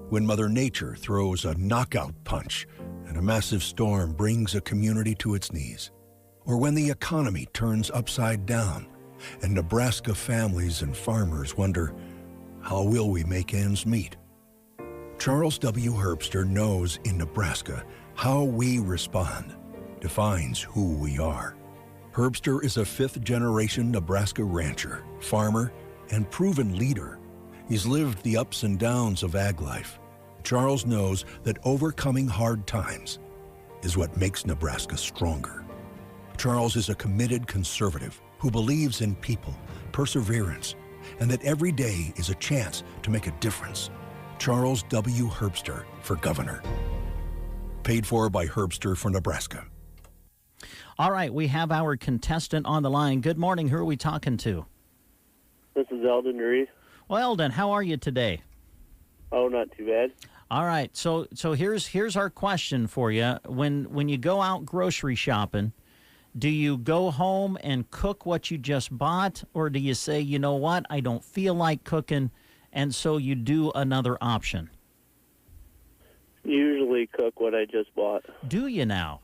[SPEAKER 4] When Mother Nature throws a knockout punch and a massive storm brings a community to its knees. Or when the economy turns upside down and Nebraska families and farmers wonder, how will we make ends meet? Charles W. Herbster knows in Nebraska how we respond defines who we are. Herbster is a fifth-generation Nebraska rancher, farmer, and proven leader. He's lived the ups and downs of ag life. Charles knows that overcoming hard times is what makes Nebraska stronger. Charles is a committed conservative who believes in people, perseverance, and that every day is a chance to make a difference. Charles W. Herbster for governor. Paid for by Herbster for Nebraska.
[SPEAKER 2] All right, we have our contestant on the line. Good morning. Who are we talking to?
[SPEAKER 7] This is Eldon Reed.
[SPEAKER 2] Well, Eldon, how are you today?
[SPEAKER 7] Oh, not too bad.
[SPEAKER 2] All right, so here's our question for you. When you go out grocery shopping, do you go home and cook what you just bought, or do you say, you know what, I don't feel like cooking, and so you do another option?
[SPEAKER 7] Usually cook what I just bought.
[SPEAKER 2] Do you now?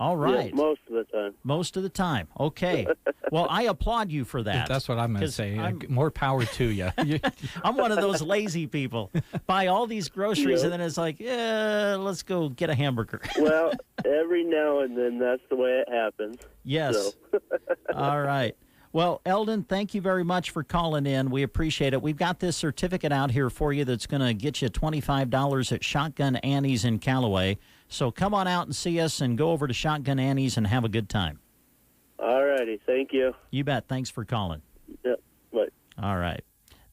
[SPEAKER 2] All right.
[SPEAKER 7] Yeah, most of the time.
[SPEAKER 2] Most of the time. Okay. Well, I applaud you for that.
[SPEAKER 9] That's what I'm going to say. More power to you.
[SPEAKER 2] I'm one of those lazy people. Buy all these groceries, and then it's like, yeah, let's go get a hamburger.
[SPEAKER 7] Well, every now and then that's the way it happens.
[SPEAKER 2] Yes.
[SPEAKER 7] So.
[SPEAKER 2] All right. Well, Eldon, thank you very much for calling in. We appreciate it. We've got this certificate out here for you that's going to get you $25 at Shotgun Annie's in Callaway. So come on out and see us and go over to Shotgun Annie's and have a good time.
[SPEAKER 7] All righty. Thank you.
[SPEAKER 2] You bet. Thanks for calling.
[SPEAKER 7] Yep. Bye.
[SPEAKER 2] All right.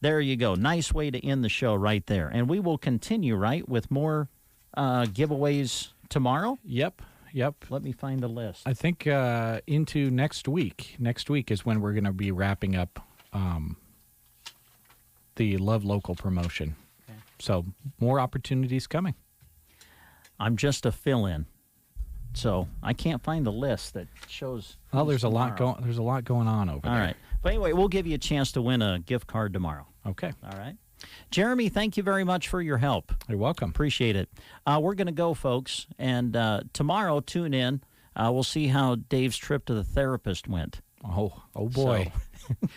[SPEAKER 2] There you go. Nice way to end the show right there. And we will continue, right, with more giveaways tomorrow?
[SPEAKER 9] Yep.
[SPEAKER 2] Let me find the list.
[SPEAKER 9] I think into next week. Next week is when we're going to be wrapping up the Love Local promotion. Okay. So more opportunities coming.
[SPEAKER 2] I'm just a fill-in, so I can't find the list that shows.
[SPEAKER 9] Well, there's a lot going on over there.
[SPEAKER 2] All right. But anyway, we'll give you a chance to win a gift card tomorrow.
[SPEAKER 9] Okay.
[SPEAKER 2] All right. Jeremy, thank you very much for your help.
[SPEAKER 9] You're welcome.
[SPEAKER 2] Appreciate it. We're going to go, folks, and tomorrow, tune in. We'll see how Dave's trip to the therapist went.
[SPEAKER 9] Oh boy.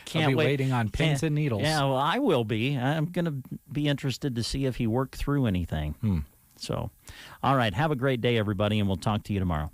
[SPEAKER 2] So,
[SPEAKER 9] I'll be waiting on pins and needles.
[SPEAKER 2] Yeah, well, I will be. I'm going to be interested to see if he worked through anything. So, all right. Have a great day, everybody, and we'll talk to you tomorrow.